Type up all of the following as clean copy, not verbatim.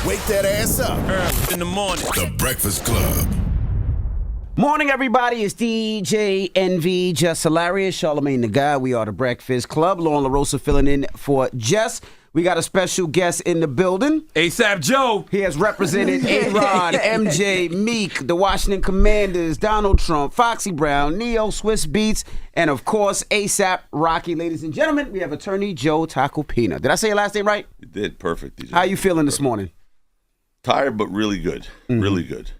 Wake that ass up. Early in the morning. The Breakfast Club. Morning, everybody. It's DJ NV, Jess Hilarious, Charlamagne the Guy. We are the Breakfast Club. Lauren LaRosa filling in for Jess. We got a special guest in the building. ASAP Joe. He has represented A-Rod, MJ, Meek, the Washington Commanders, Donald Trump, Foxy Brown, Neo, Swiss Beats, and of course, ASAP Rocky. Ladies and gentlemen, we have attorney Joe Tacopina. Did I say your last name right? You did. Perfect, DJ. How you feeling this morning? Tired, but really good. Really good.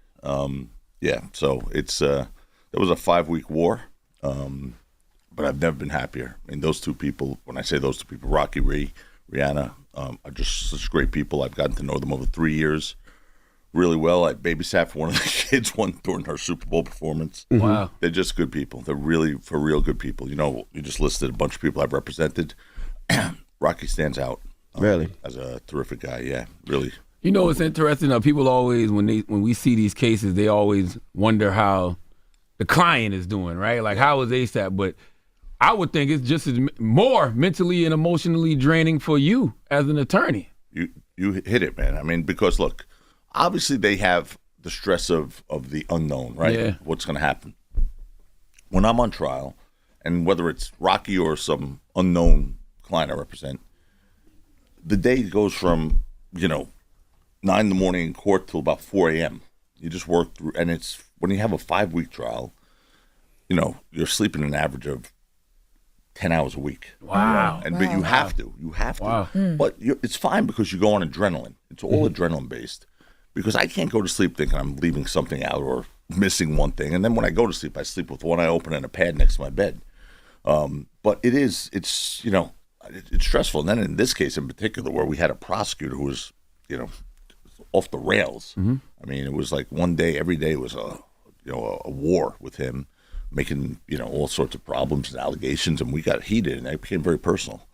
Yeah, so it's there was a 5-week war, but I've never been happier. I mean, those two people, when I say those two people, Rocky, Rihanna, are just such great people. I've gotten to know them over 3 years really well. I babysat for one of the kids during her Super Bowl performance. Wow. They're just good people. They're really, for real, good people. You know, you just listed a bunch of people I've represented. Rocky stands out. Really? As a terrific guy, yeah, really. You know, it's interesting. People always, when we see these cases, they always wonder how the client is doing, right? Like, how is ASAP? But I would think it's just as more mentally and emotionally draining for you as an attorney. You hit it, man. I mean, because look, obviously they have the stress of the unknown, right? Yeah. What's going to happen when I'm on trial, and whether it's Rocky or some unknown client I represent, the day goes from 9 in the morning in court till about 4 a.m. You just work through, and it's when you have a 5-week trial, you're sleeping an average of 10 hours a week. Wow. But you have to. Wow. But it's fine because you go on adrenaline. It's all adrenaline based. Because I can't go to sleep thinking I'm leaving something out or missing one thing. And then when I go to sleep, I sleep with one eye open and a pad next to my bed. But it's stressful. And then in this case in particular, where we had a prosecutor who was, off the rails. I mean, it was like one day, every day was a war with him, making all sorts of problems and allegations, and we got heated, and it became very personal.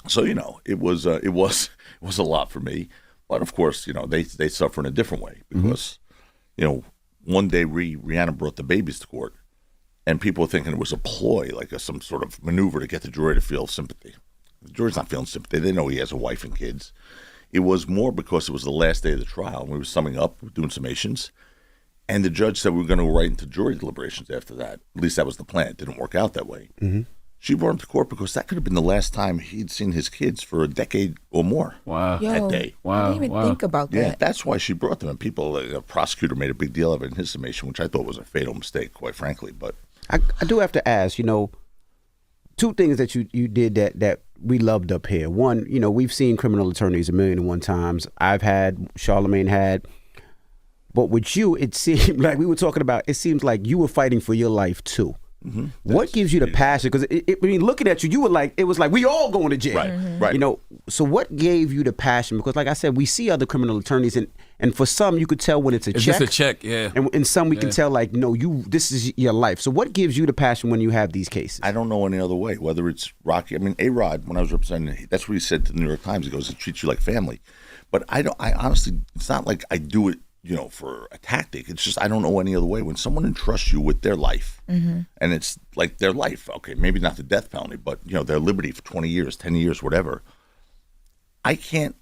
So it was a lot for me, but of course they suffer in a different way because one day Rihanna brought the babies to court, and people were thinking it was a ploy, like some sort of maneuver to get the jury to feel sympathy. The jury's not feeling sympathy; they know he has a wife and kids. It was more because it was the last day of the trial, and we were summing up, doing summations, and the judge said we were going to go right into jury deliberations after that. At least that was the plan. It didn't work out that way. She brought him to court because that could have been the last time he'd seen his kids for a decade or more. Wow. That day. Wow. I didn't even think about that. Yeah, that's why she brought them. And the prosecutor made a big deal of it in his summation, which I thought was a fatal mistake, quite frankly. But I do have to ask, two things that you did that we loved up here. One, we've seen criminal attorneys 1,001 times. I've had, Charlamagne had. But with you, it seemed like we were talking about, it seems like you were fighting for your life too. What gives you the passion? Because looking at you, it was like we all going to jail. Right. So what gave you the passion? Because like I said, we see other criminal attorneys, and for some you could tell when it's It's check. just a check, yeah. And in some we can tell like, no, this is your life. So what gives you the passion when you have these cases? I don't know any other way, whether it's Rocky. I mean, A-Rod, when I was representing, that's what he said to the New York Times. He goes, it treats you like family. But I honestly, it's not like I do it, for a tactic. It's just I don't know any other way. When someone entrusts you with their life, and it's like their life, okay, maybe not the death penalty, but their liberty for 20 years, 10 years, whatever. I couldn't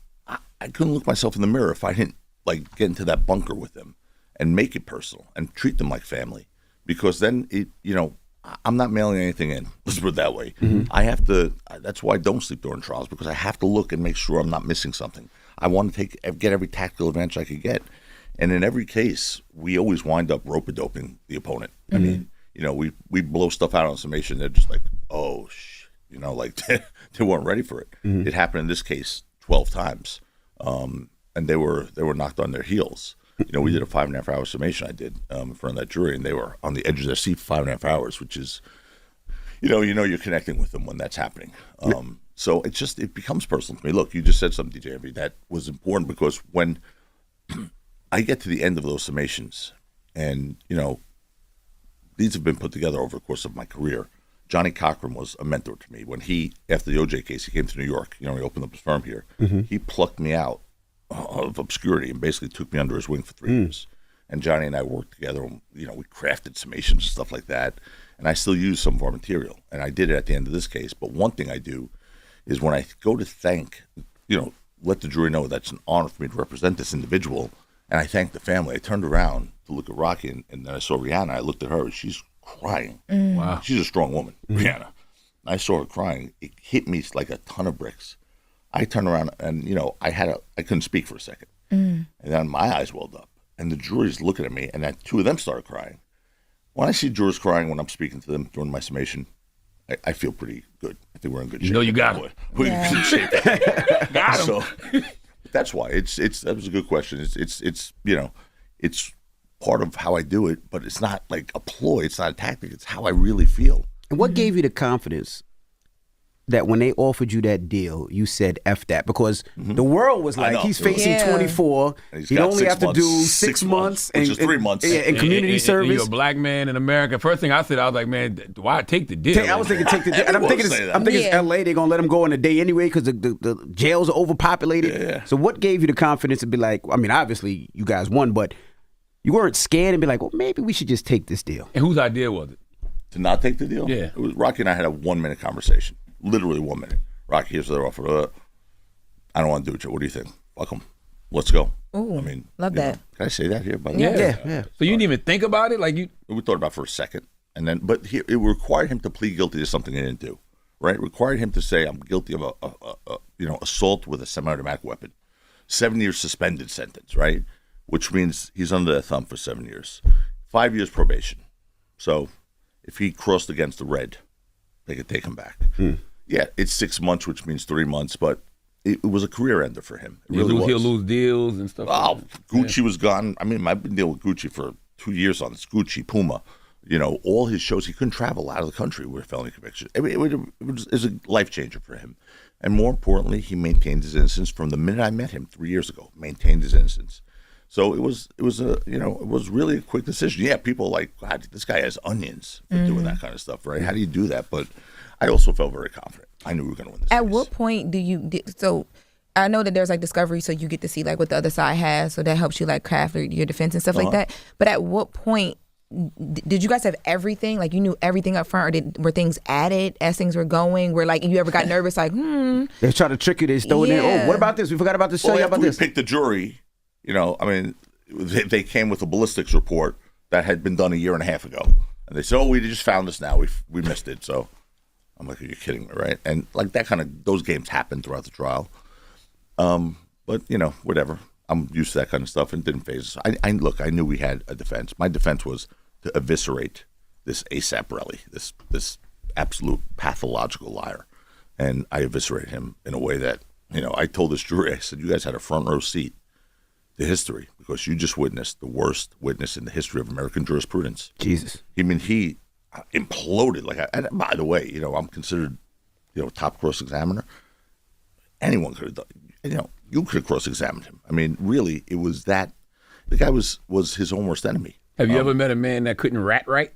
look myself in the mirror if I didn't like get into that bunker with them and make it personal and treat them like family, because then I'm not mailing anything in. Let's put it that way. I have to. That's why I don't sleep during trials, because I have to look and make sure I'm not missing something. I want to get every tactical advantage I could get. And in every case, we always wind up rope-a-doping the opponent. I mean, we blow stuff out on summation. They're just like, oh, like they weren't ready for it. It happened in this case 12 times, and they were knocked on their heels. We did a 5.5-hour summation. I did in front of that jury, and they were on the edge of their seat for 5.5 hours, which is, you're connecting with them when that's happening. So it becomes personal to me. Look, you just said something, DJ Envy, that was important, because when I get to the end of those summations, and, these have been put together over the course of my career. Johnny Cochran was a mentor to me. When after the OJ case, he came to New York, he opened up his firm here. He plucked me out of obscurity and basically took me under his wing for 3 years. And Johnny and I worked together, and, we crafted summations and stuff like that. And I still use some of our material. And I did it at the end of this case. But one thing I do is when I go to thank, let the jury know that's an honor for me to represent this individual. And I thanked the family. I turned around to look at Rocky, and then I saw Rihanna. I looked at her, and she's crying. Wow. She's a strong woman, Rihanna. I saw her crying. It hit me like a ton of bricks. I turned around, and, I couldn't speak for a second. And then my eyes welled up. And the jury's looking at me, and then two of them started crying. When I see jurors crying when I'm speaking to them during my summation, I feel pretty good. I think we're in good shape. You got it. We're in good shape. Got him. So that's why that was a good question. It's part of how I do it, but it's not like a ploy. It's not a tactic. It's how I really feel. And what gave you the confidence that when they offered you that deal, you said F that? Because the world was like, he's facing 24. He'd only have to do 6 months. Which is 3 months. And community service. And you're a black man in America. First thing I said, I was like, man, why take the deal? I was thinking take the deal. And I'm thinking it's LA. They're going to let him go in a day anyway because the jails are overpopulated. Yeah. So what gave you the confidence to be like, I mean, obviously you guys won, but you weren't scared and be like, well, maybe we should just take this deal. And whose idea was it? To not take the deal? Yeah. It was Rocky and I had a 1 minute conversation. Literally 1 minute. Rocky, here's their offer. I don't want to do it, Joe. What do you think? Fuck them. Let's go. Ooh, love that. Can I say that here? By the way? Yeah. So you didn't even think about it? We thought about it for a second. But it required him to plead guilty to something he didn't do. Right? It required him to say, I'm guilty of assault with a semi-automatic weapon. 7 years suspended sentence, right? Which means he's under their thumb for 7 years. 5 years probation. So if he crossed against the red, they could take him back. Yeah, it's 6 months, which means 3 months, but it was a career ender for him. It really was. He'll lose deals and stuff. Oh, Gucci was gone. I mean, I've been dealing with Gucci for 2 years on this. Gucci, Puma, all his shows, he couldn't travel out of the country with felony convictions. It was a life changer for him. And more importantly, he maintained his innocence from the minute I met him 3 years ago. Maintained his innocence. So it was really a quick decision. Yeah, people are like, God, this guy has onions for doing that kind of stuff, right? How do you do that? But I also felt very confident. I knew we were going to win this At case. what point so I know that there's like discovery, so you get to see like what the other side has, so that helps you like craft your defense and stuff like that. But at what point did you guys have everything? Like you knew everything up front, or were things added as things were going? Where like you ever got nervous, like They try to trick you. They throw it in. Oh, what about this? We forgot about this. Show you about we this. picked the jury. They came with a ballistics report that had been done 1.5 years ago, and they said, "Oh, we just found this now. We missed it." So I'm like, "Are you kidding me?" Right? And like that kind of those games happened throughout the trial. But whatever. I'm used to that kind of stuff, and it didn't phase us. I knew we had a defense. My defense was to eviscerate this AP Relli, this absolute pathological liar, and I eviscerated him in a way that I told this jury, I said, "You guys had a front row seat to history because you just witnessed the worst witness in the history of American jurisprudence." Jesus. He imploded. And by the way, I'm considered, top cross-examiner. Anyone could have done, you could have cross-examined him. I mean, really, it was that. The guy was his own worst enemy. Have you ever met a man that couldn't rat right?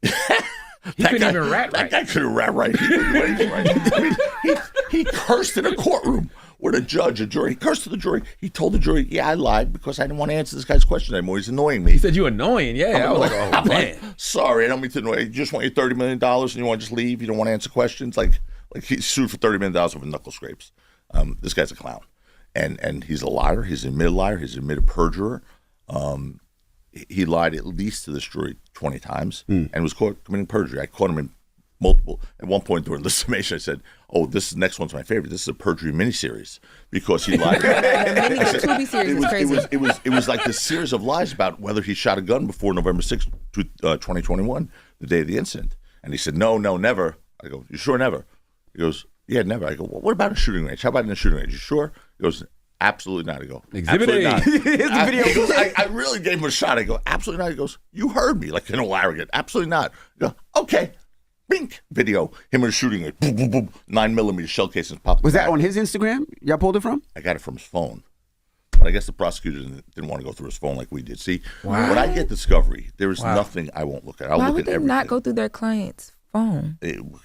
He couldn't even rat right. That guy couldn't rat right. He couldn't do anything right. I mean, he cursed in a courtroom with a judge, a jury. He cursed to the jury. He told the jury, "Yeah, I lied because I didn't want to answer this guy's question anymore. He's annoying me." He said, "You annoying." Yeah. I was like, "Oh, man. Sorry, I don't mean to annoy you. You just want your $30 million and you want to just leave. You don't want to answer questions." Like he's sued for $30 million over knuckle scrapes. This guy's a clown. And he's a liar. He's an admitted liar. He's an admitted perjurer. He lied at least to this jury 20 times and was caught committing perjury. I caught him in multiple. At one point during the summation, I said, "Oh, this next one's my favorite. This is a perjury miniseries because he lied." The Tubi series is crazy. It was like this series of lies about whether he shot a gun before November 6th, 2021, the day of the incident. And he said, "No, never." I go, "You sure never?" He goes, "Yeah, never." I go, "Well, what about a shooting range? How about in a shooting range? You sure?" He goes, "Absolutely not." I go, Exhibit "Absolutely A." not." Here's the video. He goes, I really gave him a shot. I go, "Absolutely not." He goes, "You heard me," like arrogant. "Absolutely not." I go, "Okay." Bink video. Him in a shooting range. Boom, boom, boom. 9mm shell casings popped. Was that on his Instagram? Y'all pulled it from? I got it from his phone. But I guess the prosecutor didn't want to go through his phone like we did. See, when I get discovery, there is nothing I won't look at. I'll Why look would at they everything. not go through their client's phone?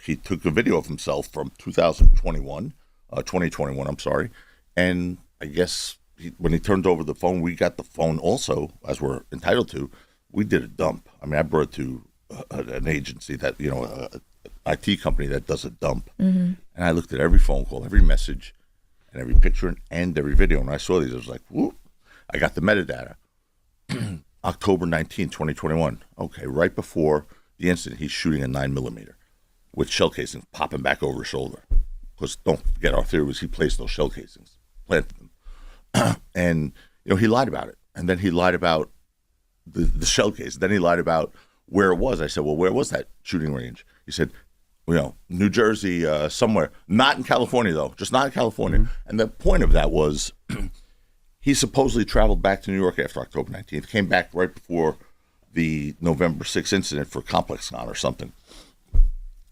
He took a video of himself from 2021, I'm sorry. And I guess when he turned over the phone, we got the phone also, as we're entitled to. We did a dump. I mean, I brought it to an agency that, an IT company that does a dump. And I looked at every phone call, every message, and every picture and every video. And I saw these, I was like, whoop. I got the metadata. October 19, 2021. Okay, right before the incident, he's shooting a 9mm with shell casings popping back over his shoulder. Because don't forget, our theory was he placed those shell casings, planted them. And, he lied about it. And then he lied about the shell case. Then he lied about where it was. I said, well, where was that shooting range? He said, New Jersey, somewhere. Not in California, though. Just not in California. Mm-hmm. And the point of that was he supposedly traveled back to New York after October 19th, came back right before the November 6th incident for ComplexCon or something.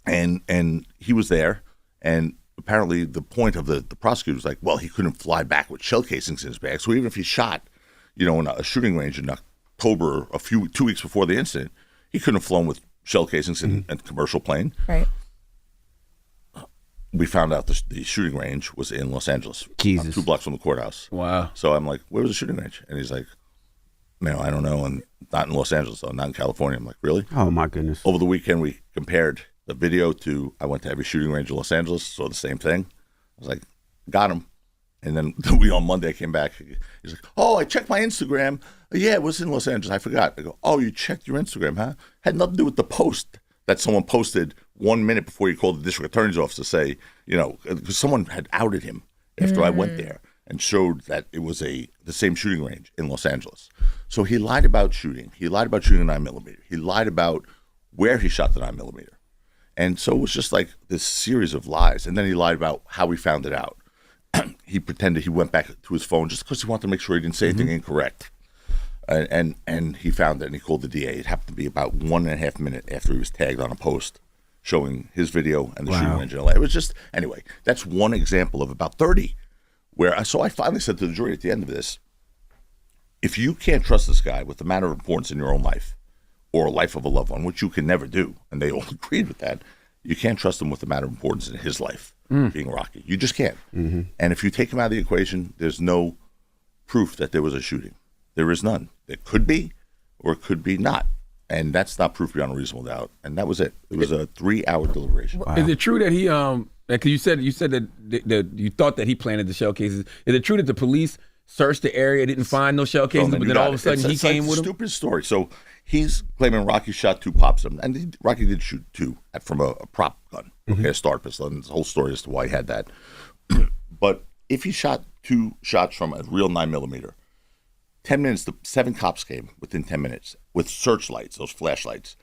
And he was there, and apparently the point of the prosecutor was like, well, he couldn't fly back with shell casings in his bag. So even if he shot, in a shooting range in October, 2 weeks before the incident, he couldn't have flown with shell casings in a commercial plane. Right. We found out the shooting range was in Los Angeles, Jesus. 2 blocks from the courthouse. Wow. So I'm like, where was the shooting range? And he's like, I don't know, and not in Los Angeles, though, not in California. I'm like, really? Oh, my goodness. Over the weekend, we compared the video to, I went to every shooting range in Los Angeles, saw the same thing. I was like, got him. And then on Monday, I came back. He's like, oh, I checked my Instagram. Yeah, it was in Los Angeles. I forgot. I go, oh, you checked your Instagram, huh? Had nothing to do with the post that someone posted 1 minute before you called the district attorney's office to say, because someone had outed him after I went there and showed that it was the same shooting range in Los Angeles. So he lied about shooting. He lied about shooting a 9mm. He lied about where he shot the 9mm. And so it was just like this series of lies. And then he lied about how he found it out. He pretended he went back to his phone just because he wanted to make sure he didn't say anything incorrect. And he found it, and he called the DA. It happened to be about 1.5 minutes after he was tagged on a post showing his video and the shooting range in LA. It was just, anyway, that's one example of about 30 where I finally said to the jury at the end of this, if you can't trust this guy with the matter of importance in your own life or life of a loved one, which you can never do, and they all agreed with that, you can't trust him with the matter of importance in his life, being Rocky. You just can't. Mm-hmm. And if you take him out of the equation, there's no proof that there was a shooting. There is none. There could be, or it could be not. And that's not proof beyond a reasonable doubt. And that was it. It was a 3-hour deliberation. Wow. Is it true that he, because you said that you thought that he planted the shell cases. Is it true that the police searched the area, didn't find no shell cases, but then all of a sudden he came with them? Stupid story. So he's claiming Rocky shot 2 pops at him. And Rocky did shoot 2 from a prop gun, a start pistol. And the whole story as to why he had that. But if he shot 2 shots from a real 9mm, 10 minutes, the 7 cops came within 10 minutes with searchlights, those flashlights.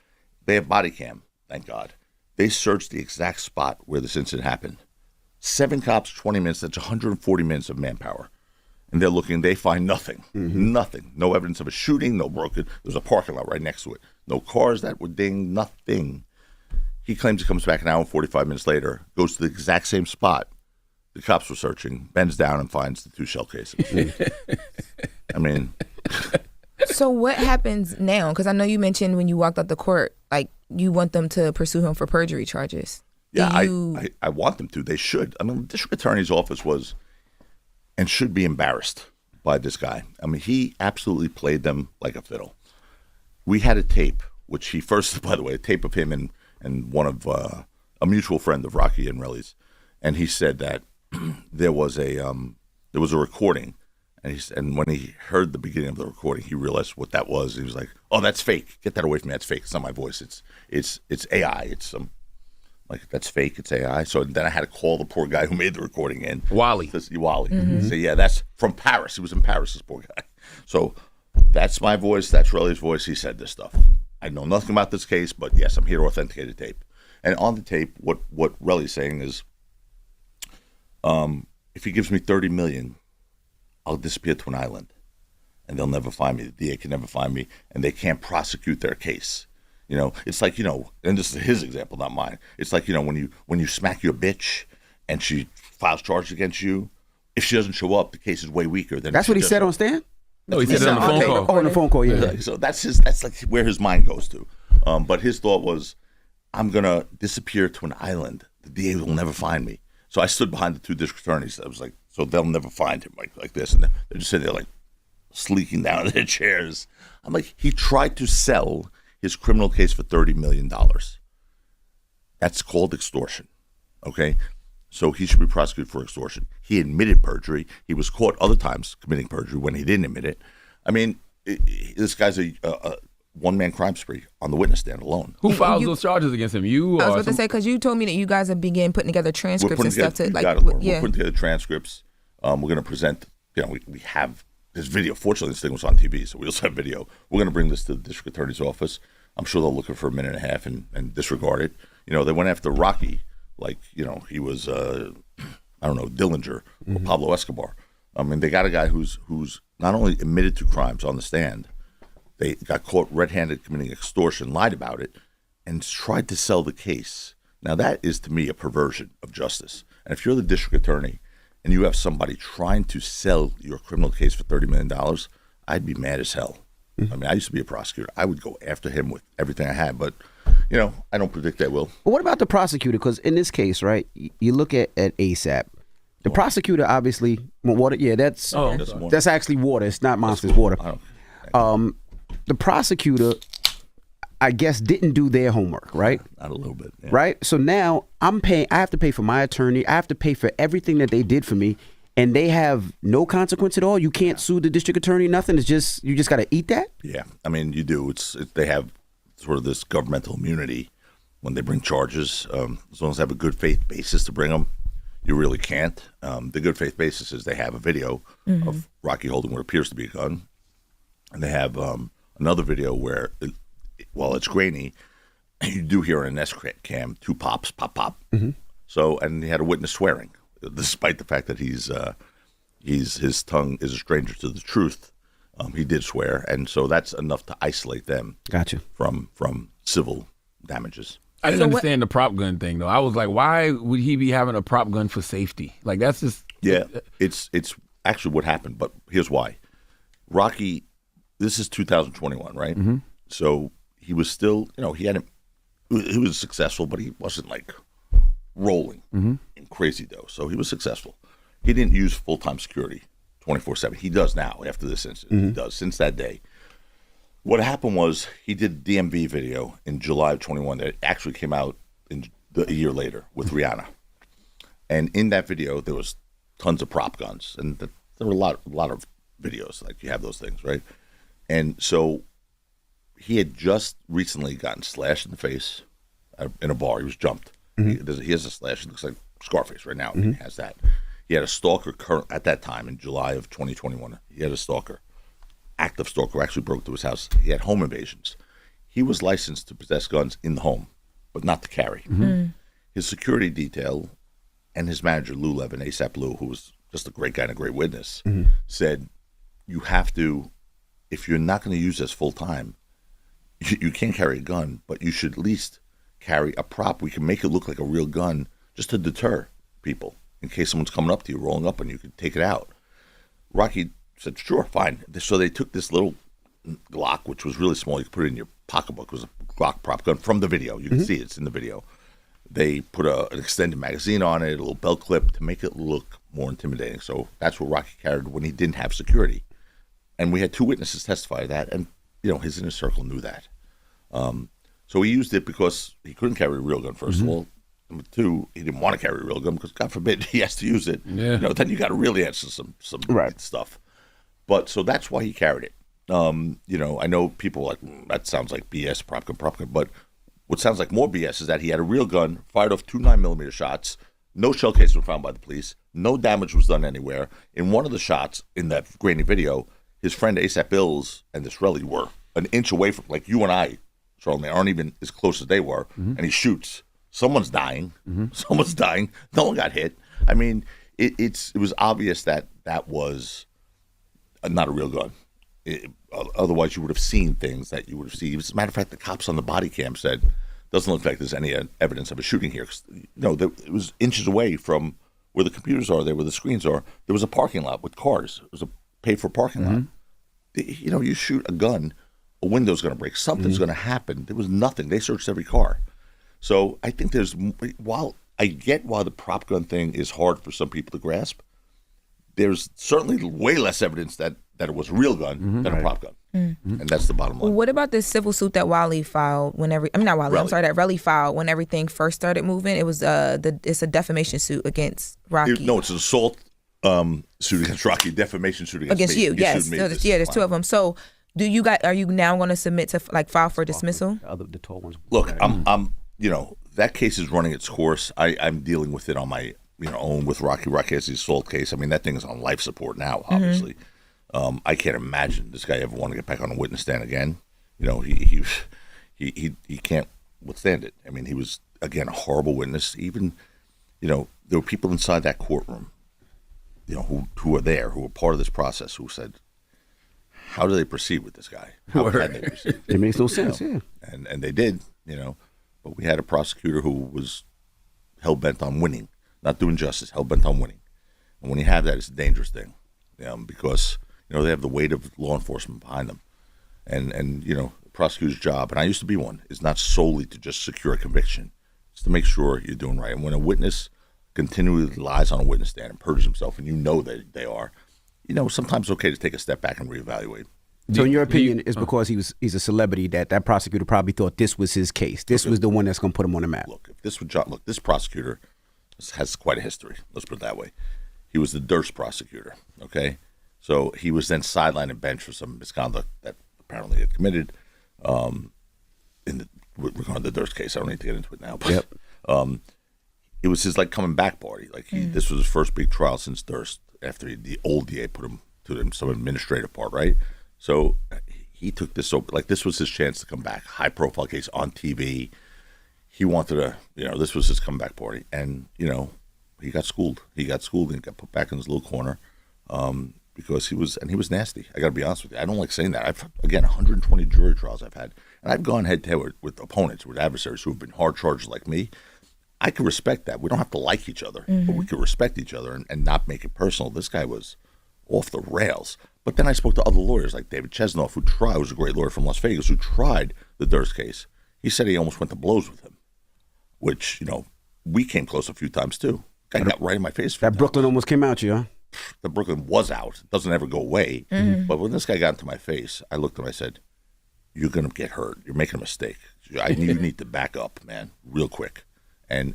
They have body cam, thank God. They searched the exact spot where this incident happened. 7 cops, 20 minutes, that's 140 minutes of manpower. And they're looking, they find nothing, nothing. No evidence of a shooting, no broken, there's a parking lot right next to it. No cars that were dinged, nothing. He claims he comes back an hour and 45 minutes later, goes to the exact same spot the cops were searching, bends down and finds the 2 shell cases. I mean. So what happens now? Because I know you mentioned when you walked out the court, like you want them to pursue him for perjury charges. Yeah, I want them to. They should. I mean, the district attorney's office was and should be embarrassed by this guy. I mean, he absolutely played them like a fiddle. We had a tape, which he first, by the way, a tape of him and one of a mutual friend of Rocky and Relli's, and he said that there was a recording. And when he heard the beginning of the recording, he realized what that was. He was like, "Oh, that's fake. Get that away from me. That's fake. It's not my voice. It's AI. It's like that's fake. It's AI." So then I had to call the poor guy who made the recording in. Wally. Mm-hmm. So yeah, that's from Paris. He was in Paris. This poor guy. So that's my voice. That's Relli's voice. He said this stuff. I know nothing about this case, but yes, I'm here to authenticate the tape. And on the tape, what Relli's saying is, if he gives me $30 million, I'll disappear to an island, and they'll never find me. The DA can never find me, and they can't prosecute their case. It's like, and this is his example, not mine. It's like, when you smack your bitch, and she files charges against you, if she doesn't show up, the case is way weaker than. That's what he said on stand? No, he said it on the phone call. Oh, on the phone call, yeah. So that's like where his mind goes to. But his thought was, I'm gonna disappear to an island. The DA will never find me. So I stood behind the 2 district attorneys. I was like, so they'll never find him like this. And they're just sitting there like sleeking down in their chairs. I'm like, he tried to sell his criminal case for $30 million. That's called extortion, okay? So he should be prosecuted for extortion. He admitted perjury. He was caught other times committing perjury when he didn't admit it. I mean, this guy's a one-man crime spree on the witness stand alone. Who files those charges against him? You? I was about to say, because you told me that you guys have begun putting together transcripts and stuff. We're putting together transcripts. We're going to present, we have this video. Fortunately, this thing was on TV, so we also have video. We're going to bring this to the district attorney's office. I'm sure they'll look at it for a minute and a half and disregard it. They went after Rocky like, he was, Dillinger or Pablo Escobar. I mean, they got a guy who's not only admitted to crimes on the stand, they got caught red-handed committing extortion, lied about it, and tried to sell the case. Now, that is, to me, a perversion of justice. And if you're the district attorney and you have somebody trying to sell your criminal case for $30 million, I'd be mad as hell. I mean, I used to be a prosecutor. I would go after him with everything I had, but, I don't predict I will. But what about the prosecutor? Because in this case, right, you look at ASAP. The prosecutor, obviously, water. Yeah, that's actually water. It's not Monster's water. The prosecutor, I guess, didn't do their homework, right? Not a little bit. Yeah. Right? So now I'm paying. I have to pay for my attorney. I have to pay for everything that they did for me, and they have no consequence at all. You can't sue the district attorney. Nothing. It's just you just got to eat that. Yeah, I mean, you do. They have sort of this governmental immunity when they bring charges, as long as they have a good faith basis to bring them. You really can't. The good faith basis is they have a video of Rocky holding what appears to be a gun, and they have another video where, while it's grainy, you do hear on an S cam 2 pops, pop, pop. So, and he had a witness swearing, despite the fact that his tongue is a stranger to the truth. He did swear, and so that's enough to isolate them. Gotcha. From civil damages. I didn't understand the prop gun thing though. I was like, why would he be having a prop gun for safety? Like that's just It's actually what happened, but here's why. Rocky, this is 2021, right? So he was still, he was successful, but he wasn't like rolling in crazy dough. So he was successful. He didn't use full-time security 24/7. He does now after this incident. He does since that day. What happened was he did a DMV video in July of 21 that actually came out a year later with Rihanna. And in that video, there was tons of prop guns. And there were a lot of videos, like you have those things, right? And so he had just recently gotten slashed in the face in a bar. He was jumped. He has a slash. It looks like Scarface right now. He has that. He had a stalker at that time in July of 2021. He had a stalker. Active stalker actually broke to his house. He had home invasions. He was licensed to possess guns in the home, but not to carry. His security detail and his manager, Lou Levin, ASAP Lou, who was just a great guy and a great witness, said, you have to, if you're not going to use this full time, you can't carry a gun, but you should at least carry a prop. We can make it look like a real gun just to deter people in case someone's coming up to you, rolling up, and you can take it out. Rocky said, sure, fine. So they took this little Glock, which was really small. You could put it in your pocketbook. It was a Glock prop gun from the video. You can see it's in the video. They put an extended magazine on it, a little belt clip to make it look more intimidating. So that's what Rocky carried when he didn't have security. And we had 2 witnesses testify to that, and his inner circle knew that. So he used it because he couldn't carry a real gun, first of all. Number 2, he didn't want to carry a real gun because, God forbid, he has to use it. Yeah. Then you got to really answer some stuff. But so that's why he carried it. I know people are like, that sounds like BS, prop gun. But what sounds like more BS is that he had a real gun, fired off 2 9mm shots. No shell casings were found by the police. No damage was done anywhere. In one of the shots in that grainy video, his friend ASAP Bills and this Relli were an inch away from, like you and I, Charlamagne, aren't even as close as they were. And he shoots. Someone's dying. Someone's dying. No one got hit. I mean, it was obvious that was not a real gun. Otherwise, you would have seen things that you would have seen. As a matter of fact, the cops on the body cam said, doesn't look like there's any evidence of a shooting here. It was inches away from where the computers are, where the screens are. There was a parking lot with cars. It was a paid-for parking lot. You shoot a gun, a window's going to break. Something's going to happen. There was nothing. They searched every car. So I think while I get why the prop gun thing is hard for some people to grasp, there's certainly way less evidence that it was a real gun than a prop gun. And that's the bottom line. What about this civil suit that Wally filed whenever? I mean, not Wally. I'm sorry, that Relli filed when everything first started moving. It was it's a defamation suit against Rocky. No, it's an assault suit against Rocky, defamation suit against me. you. Yes, sued me. so there's two of them. So, are you now going to submit to like file for dismissal? The tall ones. Look, I'm that case is running its course. I'm dealing with it on my own with Rocky. Rocky has the assault case. I mean, that thing is on life support now, obviously. I can't imagine this guy ever want to get back on a witness stand again. He can't withstand it. I mean, he was again a horrible witness. Even there were people inside that courtroom, who were there, who were part of this process, who said, "How do they proceed with this guy? How can they proceed?" It makes no sense. Yeah, and they did. But we had a prosecutor who was hell bent on winning, not doing justice, hell bent on winning. And when you have that, it's a dangerous thing, because they have the weight of law enforcement behind them, and the prosecutor's job, and I used to be one, is not solely to just secure a conviction. It's to make sure you're doing right. And when a witness continually lies on a witness stand and perjures himself, and that they are, sometimes it's okay to take a step back and reevaluate. So in your opinion, it's because he's a celebrity that prosecutor probably thought this was his case. This was the one that's going to put him on the map. Look, this prosecutor has quite a history. Let's put it that way. He was the Durst prosecutor. Okay. So he was then sidelined and benched for some misconduct that apparently he had committed regarding the Durst case. I don't need to get into it now. But, it was his coming back party. This was his first big trial since Durst, after the old DA put him to some administrative part, right? So he took this over. This was his chance to come back. High profile case on TV. He wanted to, this was his comeback party. And, he got schooled. He got got put back in his little corner. Because he was nasty. I got to be honest with you. I don't like saying that. I've 120 jury trials I've had, and I've gone head to head with opponents, with adversaries who have been hard charged like me. I can respect that. We don't have to like each other, but we can respect each other and not make it personal. This guy was off the rails. But then I spoke to other lawyers like David Chesnoff, who was a great lawyer from Las Vegas, who tried the Durst case. He said he almost went to blows with him, which we came close a few times too. Guy got right in my face. That Brooklyn almost came out, you, huh? The Brooklyn was out. It doesn't ever go away. But when this guy got into my face, I looked at him, I said, "You're going to get hurt. You're making a mistake. You need to back up, man, real quick." And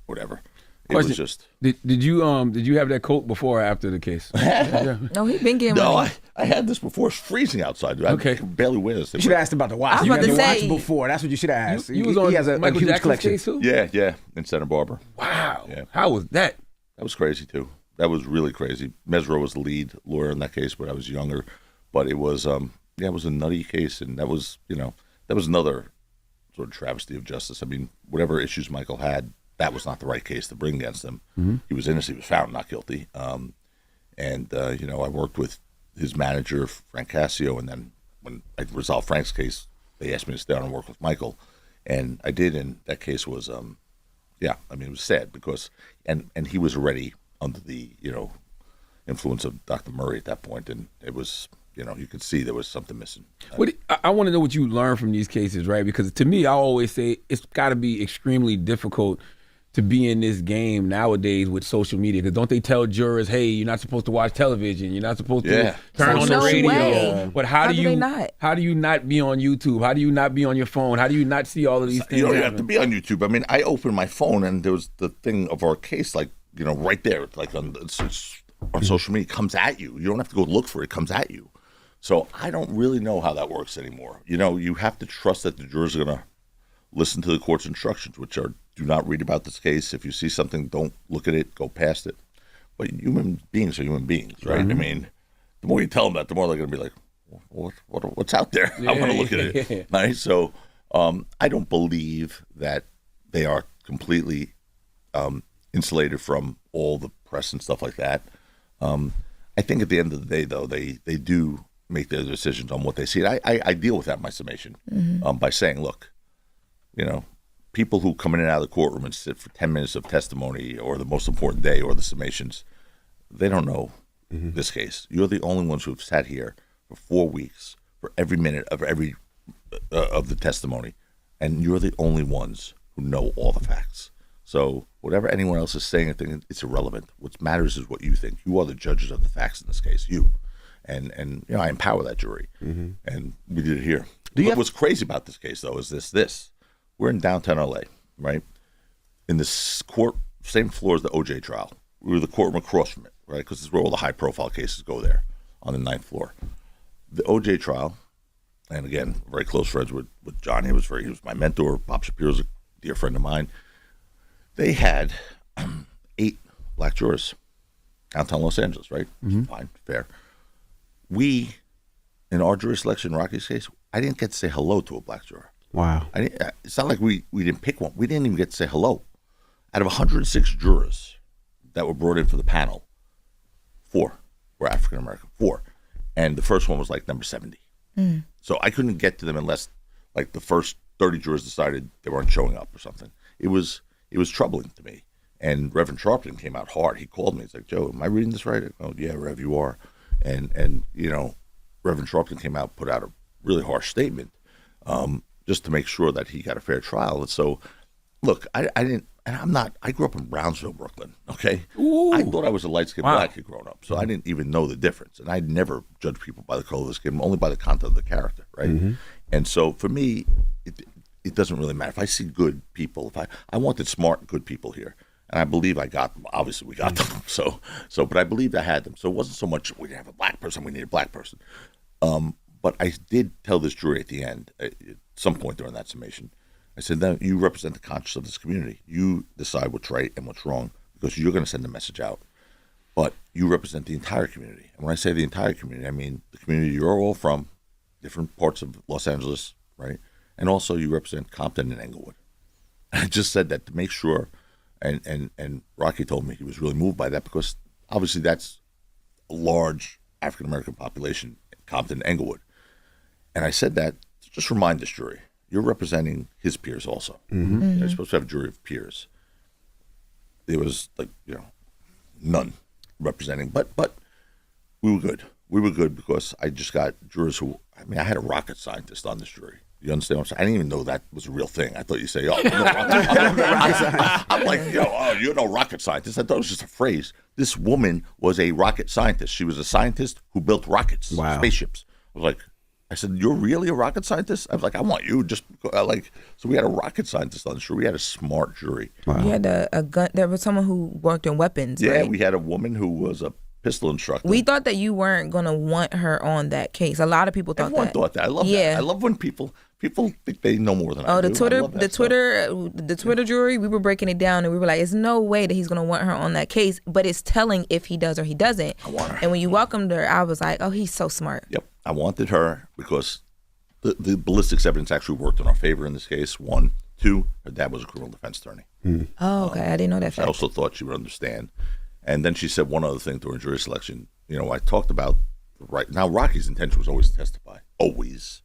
whatever. It was just. Did you have that coat before or after the case? No, he been getting No, money. I had this before. It's freezing outside. Dude. Okay. I could barely wear this. You should have asked about the watch. I was about to say- watch before. That's what you should have asked. You was on he has a Michael huge Jackson's collection. case too? Yeah, in Santa Barbara. Wow. Yeah. How was that? That was crazy too. That was really crazy. Mesro was the lead lawyer in that case, but I was younger. But it was, it was a nutty case, and that was another sort of travesty of justice. I mean, whatever issues Michael had, that was not the right case to bring against him. He was innocent. He was found not guilty. I worked with his manager, Frank Cassio, and then when I resolved Frank's case, they asked me to stay on and work with Michael, and I did. And that case was, it was sad because, and he was already under the influence of Dr. Murray at that point, and it was. You could see there was something missing. I want to know what you learned from these cases, right? Because to me, I always say it's got to be extremely difficult to be in this game nowadays with social media. Because don't they tell jurors, hey, you're not supposed to watch television. You're not supposed to turn on the No radio. way. But How do they not? How do you not be on YouTube? How do you not be on your phone? How do you not see all of these things? You don't have to be on YouTube. I mean, I opened my phone and there was the thing of our case, right there. It's on social media. It comes at you. You don't have to go look for it. It comes at you. So I don't really know how that works anymore. You have to trust that the jurors are going to listen to the court's instructions, which are do not read about this case. If you see something, don't look at it, go past it. But human beings are human beings, right? I mean, the more you tell them that, the more they're going to be like, what's out there? I want to look at it. Right? So I don't believe that they are completely insulated from all the press and stuff like that. I think at the end of the day, though, they do make their decisions on what they see. I deal with that in my summation by saying, look, people who come in and out of the courtroom and sit for 10 minutes of testimony or the most important day or the summations, they don't know this case. You're the only ones who have sat here for 4 weeks for every minute of every of the testimony, and you're the only ones who know all the facts. So whatever anyone else is saying, I think it's irrelevant. What matters is what you think. You are the judges of the facts in this case, you. and I empower that jury, and we did it here. you have- What's crazy about this case though is this: we're in downtown LA, right? In this court, same floor as the OJ trial. We were the courtroom across from it, right? Because this is where all the high-profile cases go there, on the 9th floor. The OJ trial, and again, very close friends with Johnny. He was my mentor. Bob Shapiro's a dear friend of mine. They had 8 black jurors, downtown Los Angeles, right? Fine, fair. We, in our jury selection, Rocky's case, I didn't get to say hello to a black juror. Wow. It's not like we didn't pick one. We didn't even get to say hello. Out of 106 jurors that were brought in for the panel, 4 were African American. 4, and the first one was like number 70. So I couldn't get to them unless, like, the first 30 jurors decided they weren't showing up or something. It was troubling to me. And Reverend Sharpton came out hard. He called me. He's like, "Joe, am I reading this right?" I go, "Yeah, Rev, you are." And Reverend Sharpton came out, put out a really harsh statement, just to make sure that he got a fair trial. And so, look, I didn't. And I grew up in Brownsville, Brooklyn, okay? Ooh. I thought I was a light-skinned Wow. black kid growing up, so I didn't even know the difference. And I'd never judge people by the color of the skin, only by the content of the character, right? And so for me, it doesn't really matter. If I see good people, I wanted smart, good people here. And I believe I got them. Obviously, we got them. But I believed I had them. So it wasn't so much, we didn't have a black person, we need a black person. But I did tell this jury at the end, at some point during that summation, I said, "Now you represent the conscience of this community. You decide what's right and what's wrong, because you're going to send a message out. But you represent the entire community. And when I say the entire community, I mean the community you're all from, different parts of Los Angeles, right? And also you represent Compton and Englewood." I just said that to make sure, and Rocky told me he was really moved by that, because obviously that's a large African-American population in Compton and Englewood. And I said that to just remind this jury, you're representing his peers also. You're supposed to have a jury of peers. There was, like, none representing, but we were good. We were good because I just got jurors who, I had a rocket scientist on this jury. You understand what I'm saying? I didn't even know that was a real thing. I thought you say, "Oh, you know, I'm like, you're no rocket scientist." I thought it was just a phrase. This woman was a rocket scientist. She was a scientist who built rockets, spaceships. I said, "You're really a rocket scientist?" I was like, "I want you." So we had a rocket scientist on the jury. We had a smart jury. You had a gun. There was someone who worked in weapons. Yeah, right? we had a woman who was a pistol instructor. We thought that you weren't gonna want her on that case. A lot of people thought Everyone that. thought that. I love that. I love when people think they know more than I do. The Twitter jury, we were breaking it down and we were like, "There's no way that he's gonna want her on that case," but it's telling if he does or he doesn't. I want her. And when you welcomed her, I was like, "Oh, he's so smart." Yep, I wanted her because the ballistics evidence actually worked in our favor in this case. 1, 2, her dad was a criminal defense attorney. Oh, okay, I didn't know that I fact. also thought she would understand. And then she said one other thing during jury selection. I talked about now. Rocky's intention was always to testify, always.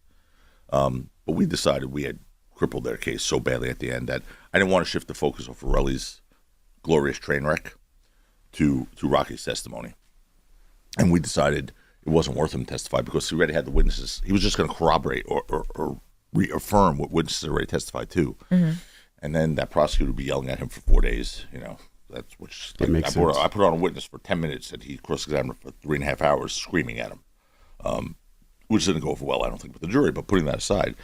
But we decided we had crippled their case so badly at the end that I didn't want to shift the focus of Relli's glorious train wreck to Rocky's testimony. And we decided it wasn't worth him to testify because he already had the witnesses. He was just going to corroborate or reaffirm what witnesses already testified to. And then that prosecutor would be yelling at him for 4 days. That makes sense. I put on a witness for 10 minutes and he cross-examined for 3.5 hours screaming at him, which didn't go over well, I don't think, with the jury. But putting that aside,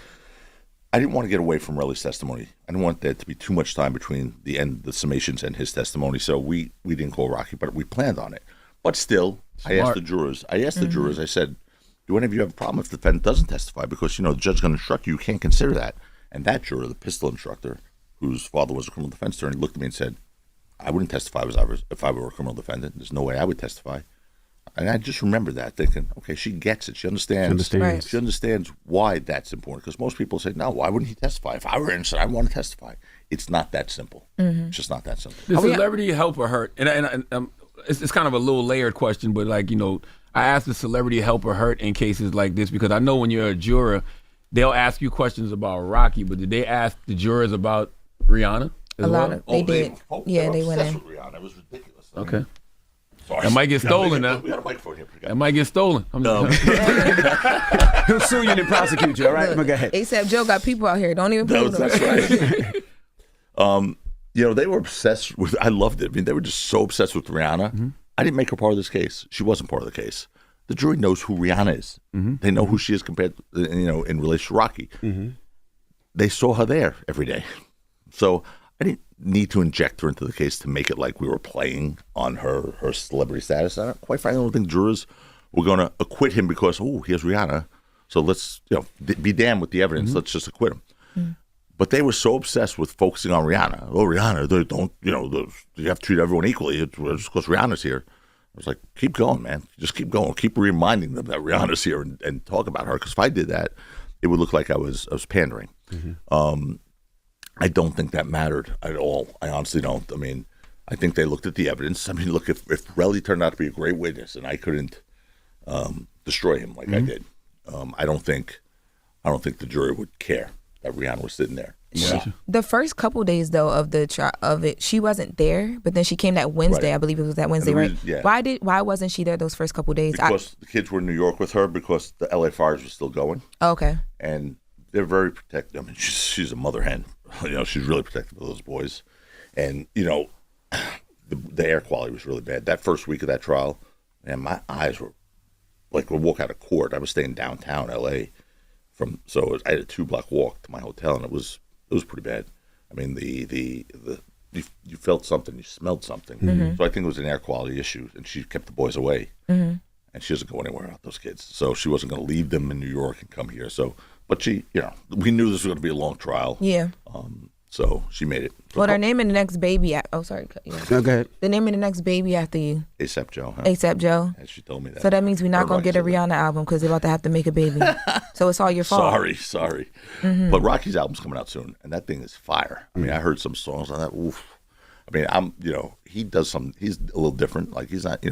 I didn't want to get away from Relli's testimony. I didn't want there to be too much time between the summations and his testimony. So we didn't call Rocky, but we planned on it. But still, I asked the jurors, I said, "Do any of you have a problem if the defendant doesn't testify? Because, the judge's going to instruct you can't consider that." And that juror, the pistol instructor, whose father was a criminal defense attorney, looked at me and said, "I wouldn't testify if I were a criminal defendant. There's no way I would testify." And I just remember that, thinking, okay, she gets it. She understands. Right. She understands why that's important. Because most people say, "No, why wouldn't he testify? If I were innocent, I want to testify." It's not that simple. It's just not that simple. Does celebrity help or hurt? And it's kind of a little layered question, but I ask the celebrity help or hurt in cases like this because I know when you're a juror, they'll ask you questions about Rocky, but did they ask the jurors about Rihanna as A well? lot of they did. They They went in. with Rihanna. It was ridiculous. Okay. Sorry. That might get stolen now. We got a microphone here. That might get stolen. He'll sue you and prosecute you. All right, go ahead. ASAP Joe got people out here. Don't even play with them. That's right. They were obsessed with. I loved it. I mean, they were just so obsessed with Rihanna. I didn't make her part of this case. She wasn't part of the case. the jury knows who Rihanna is. They know who she is compared, in relation to Rocky. They saw her there every day. So I didn't need to inject her into the case to make it like we were playing on her celebrity status. Quite frankly, I don't think jurors were going to acquit him because, here's Rihanna. So let's be damned with the evidence. Let's just acquit him. But they were so obsessed with focusing on Rihanna. Oh, Rihanna, they don't, you have to treat everyone equally. It's just because Rihanna's here. I was like, keep going, man. Just keep going. Keep reminding them that Rihanna's here and talk about her. Because if I did that, it would look like I was pandering. I don't think that mattered at all. I honestly don't. I mean, I think they looked at the evidence. I mean, look, if Relli turned out to be a great witness and I couldn't destroy him like I did, I don't think the jury would care that Rihanna was sitting there. The first couple days though of it, she wasn't there, but then she came that Wednesday. Right. I believe it was that Wednesday, right? Yeah. Why wasn't she there those first couple days? Because the kids were in New York with her because the LA fires were still going. Oh, okay. And they're very protective. I mean, she's a mother hen. She's really protective of those boys. And the air quality was really bad. That first week of that trial, man, my eyes were like we walk out of court. I was staying downtown LA, I had a 2-block walk to my hotel, and it was pretty bad. I mean, you felt something, you smelled something. So I think it was an air quality issue, and she kept the boys away. And she doesn't go anywhere without those kids. So she wasn't going to leave them in New York and come here. So, but she, we knew this was going to be a long trial. Yeah. So she made it. Well, they're naming the next baby. Sorry. Yeah. No, go ahead. They're naming the next baby after you. ASAP Joe. Huh? ASAP Joe. And she told me that. So that means we're not going to get a Rihanna album because they're about to have to make a baby. So it's all your fault. Sorry. But Rocky's album's coming out soon, and that thing is fire. I mean, I heard some songs on that. Oof. I mean, he does some. He's a little different. Like he's not,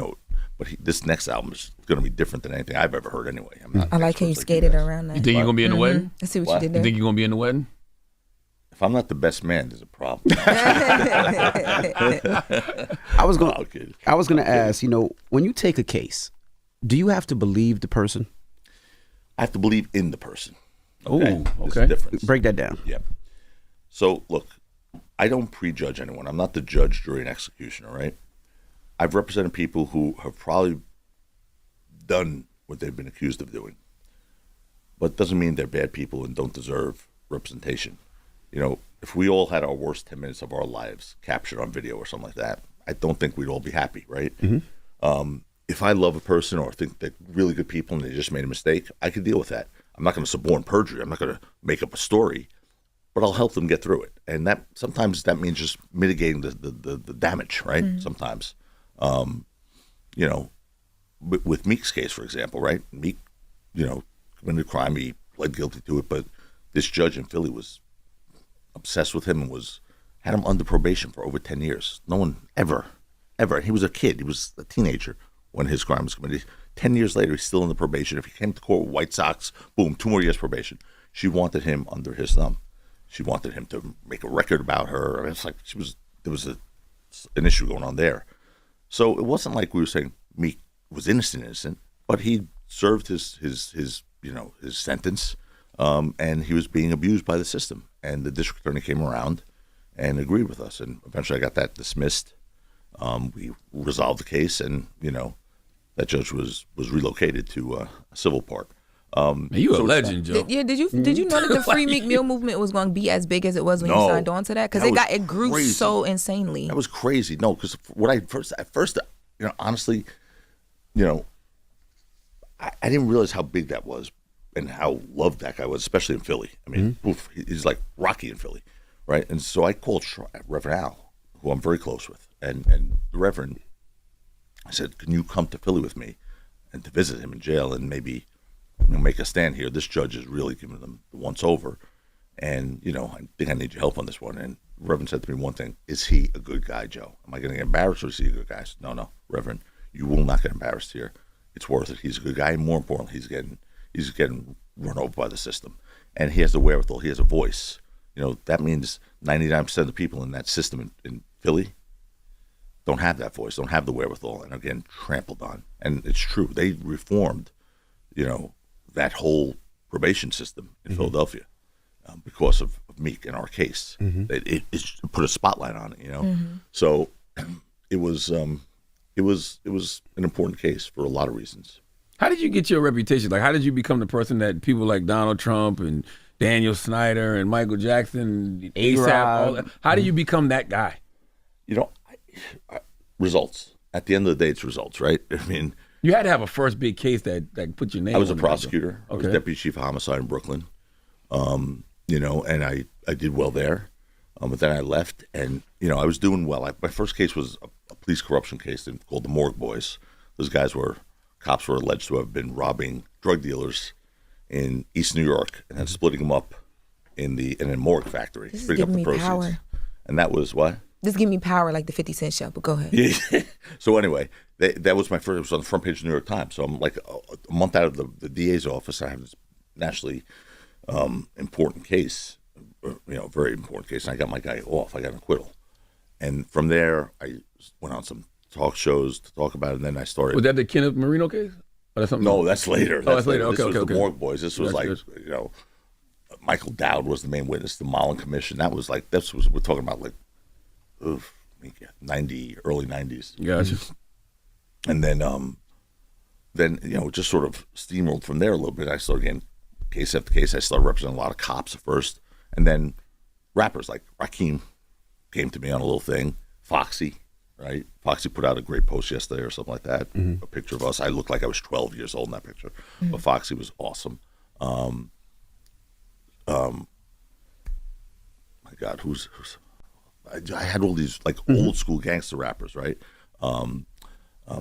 but this next album is going to be different than anything I've ever heard anyway. I like how you skated around that. You think you're going to be in the wedding? Let's see what you did there. You think you're going to be in the wedding? If I'm not the best man, there's a problem. I was gonna ask, when you take a case, do you have to believe the person? I have to believe in the person. Okay. There's a difference. Break that down. Yeah. So look, I don't prejudge anyone. I'm not the judge, jury, and executioner, right? I've represented people who have probably done what they've been accused of doing, but it doesn't mean they're bad people and don't deserve representation. If we all had our worst 10 minutes of our lives captured on video or something like that, I don't think we'd all be happy, right? If I love a person or think they're really good people and they just made a mistake, I could deal with that. I'm not going to suborn perjury. I'm not going to make up a story, but I'll help them get through it. And that sometimes that means just mitigating the damage, right? Sometimes, with Meek's case, for example, right? Meek, committed a crime. He pled guilty to it, but this judge in Philly was obsessed with him and had him under probation for over 10 years. No one ever. He was a kid. He was a teenager when his crime was committed. 10 years later, he's still in the probation. If he came to court with White Sox, boom, 2 more years probation. She wanted him under his thumb. She wanted him to make a record about her. I mean, it's like there was an issue going on there. So it wasn't like we were saying Meek was innocent, but he served his sentence, and he was being abused by the system. And the district attorney came around and agreed with us, and eventually I got that dismissed. We resolved the case, and that judge was relocated to a civil part. You a legend, Joe. Did you know that the Free Meek Mill movement was going to be as big as it was when you signed on to that? Because it grew crazy. So insanely. That was crazy. No, because at first, honestly, I didn't realize how big that was and how loved that guy was, especially in Philly. I mean, he's like Rocky in Philly, right? And so I called Reverend Al, who I'm very close with, and the Reverend, I said, can you come to Philly with me and to visit him in jail and maybe make a stand here? This judge is really giving them the once over, and I think I need your help on this one. And the Reverend said to me one thing: is he a good guy, Joe? Am I going to get embarrassed, or is he a good guy? I said, no, Reverend, you will not get embarrassed here. It's worth it. He's a good guy, and more importantly, he's getting run over by the system, and he has the wherewithal. He has a voice. That means 99% of the people in that system in Philly don't have that voice, don't have the wherewithal, and are getting trampled on. And it's true. They reformed, that whole probation system in Philadelphia because of Meek in our case. It put a spotlight on it, So it was an important case for a lot of reasons. How did you get your reputation? Like, how did you become the person that people like Donald Trump and Daniel Snyder and Michael Jackson, ASAP, all that? How do you become that guy? You know, results. At the end of the day, it's results, right? I mean, you had to have a first big case that put your name. I was a on it, prosecutor. though. I was deputy chief of homicide in Brooklyn. You know, and I did well there. But then I left, and you know, I was doing well. My first case was a police corruption case called the Morgue Boys. Those guys cops were alleged to have been robbing drug dealers in East New York and then splitting them up in a morgue factory, This is splitting up giving the me proceeds. power. And that was what? This give me power like the 50 Cent show, but go ahead. Yeah. So anyway, that was my first. It was on the front page of the New York Times. So I'm like a month out of the DA's office. I have this nationally important case, you know, very important case. And I got my guy off. I got an acquittal. And from there, I went on some talk shows to talk about it. And then I started. Was that the Kenneth Marino case? Or that's something No, else? that's later. Oh, that's later. This Okay, was okay, the okay. Morgue Boys. This was Gotcha, like, you know, Michael Dowd was the main witness. The Mullen Commission. That was like, we're talking about like, early 90s. Gotcha. And then you know, just sort of steamrolled from there a little bit. I started getting case after case. I started representing a lot of cops at first, and then rappers like Rakim came to me on a little thing. Foxy, right? Foxy put out a great post yesterday or something like that. A picture of us. I looked like I was 12 years old in that picture, but Foxy was awesome. My God, who's I had all these like old school gangster rappers, right?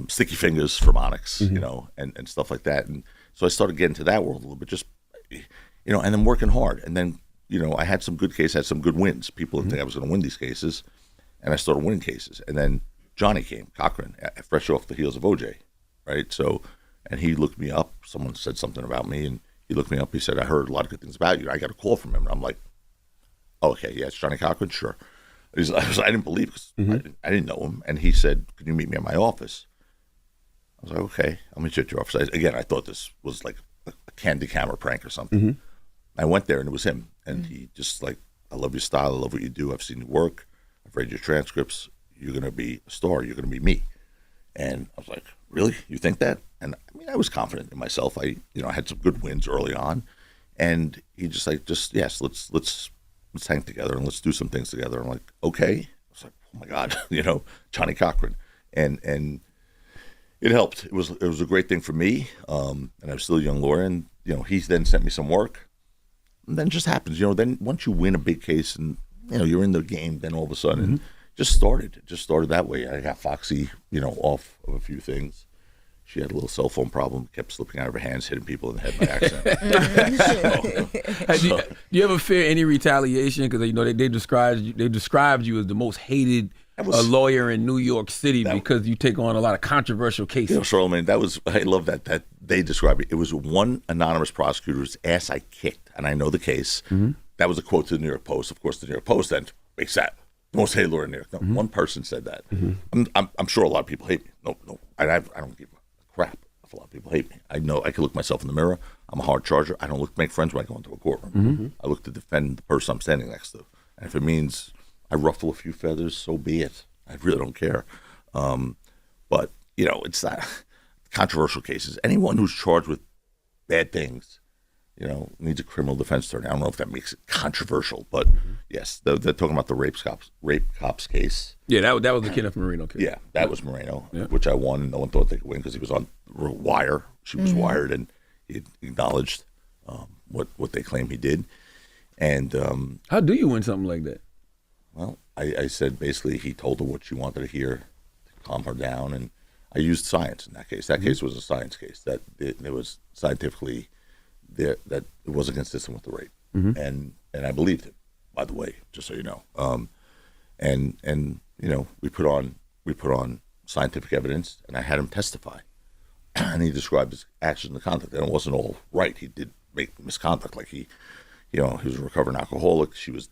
Sticky Fingers from Onyx, you know, and stuff like that. And so I started getting to that world a little bit, just, you know, and then working hard. And then, you know, I had some good cases, had some good wins. People didn't think I was going to win these cases. And I started winning cases. And then Johnny came, Cochran, fresh off the heels of OJ, right? So, and he looked me up. Someone said something about me, and he looked me up. He said, I heard a lot of good things about you. I got a call from him. And I'm like, oh, okay, yeah, it's Johnny Cochran, sure. I didn't believe it. I didn't know him. And he said, can you meet me at my office? I was like, okay, I'll meet you at your office. I thought this was like a candy camera prank or something. I went there, and it was him. And he just like, I love your style. I love what you do. I've seen you work. I've read your transcripts. You're going to be a star. You're going to be me. And I was like, really? You think that? And I mean, I was confident in myself. I had some good wins early on. And he just like, yes, let's hang together and let's do some things together. I'm like, okay. I was like, oh my God, you know, Johnny Cochran. And it helped. It was a great thing for me. And I was still a young lawyer. And, you know, he then sent me some work. And then it just happens, you know, then once you win a big case and, you know, you're in the game, then all of a sudden it just started that way. I got Foxy, you know, off of a few things. She had a little cell phone problem, kept slipping out of her hands, hitting people in the head by accident. Do you ever fear any retaliation? Because you know they described you as the most hated lawyer in New York City because you take on a lot of controversial cases. You know, Charlemagne, I love that they described it. It was one anonymous prosecutor's ass I kicked, and I know the case. That was a quote to the New York Post. Of course, the New York Post then makes that the most hated lawyer in New York. No, one person said that. I'm sure a lot of people hate me. No, I don't give a crap if a lot of people hate me. I know I can look myself in the mirror. I'm a hard charger. I don't look to make friends when I go into a courtroom. I look to defend the person I'm standing next to. And if it means I ruffle a few feathers, so be it. I really don't care. But, you know, it's not controversial cases. Anyone who's charged with bad things, you know, needs a criminal defense attorney. I don't know if that makes it controversial, but yes, they're talking about the rape cops case. Yeah, that was the Kenneth Marino case. Yeah, that was Moreno, which I won, and no one thought they could win because he was on wire. She was wired, and he acknowledged what they claim he did. And how do you win something like that? Well, I said basically he told her what she wanted to hear to calm her down, and I used science in that case. That case was a science case that it was scientifically there that it wasn't consistent with the rape, and I believed him. By the way, just so you know, and you know we put on scientific evidence, and I had him testify, and he described his actions and conduct, and it wasn't all right. He did make misconduct, like he was a recovering alcoholic. She was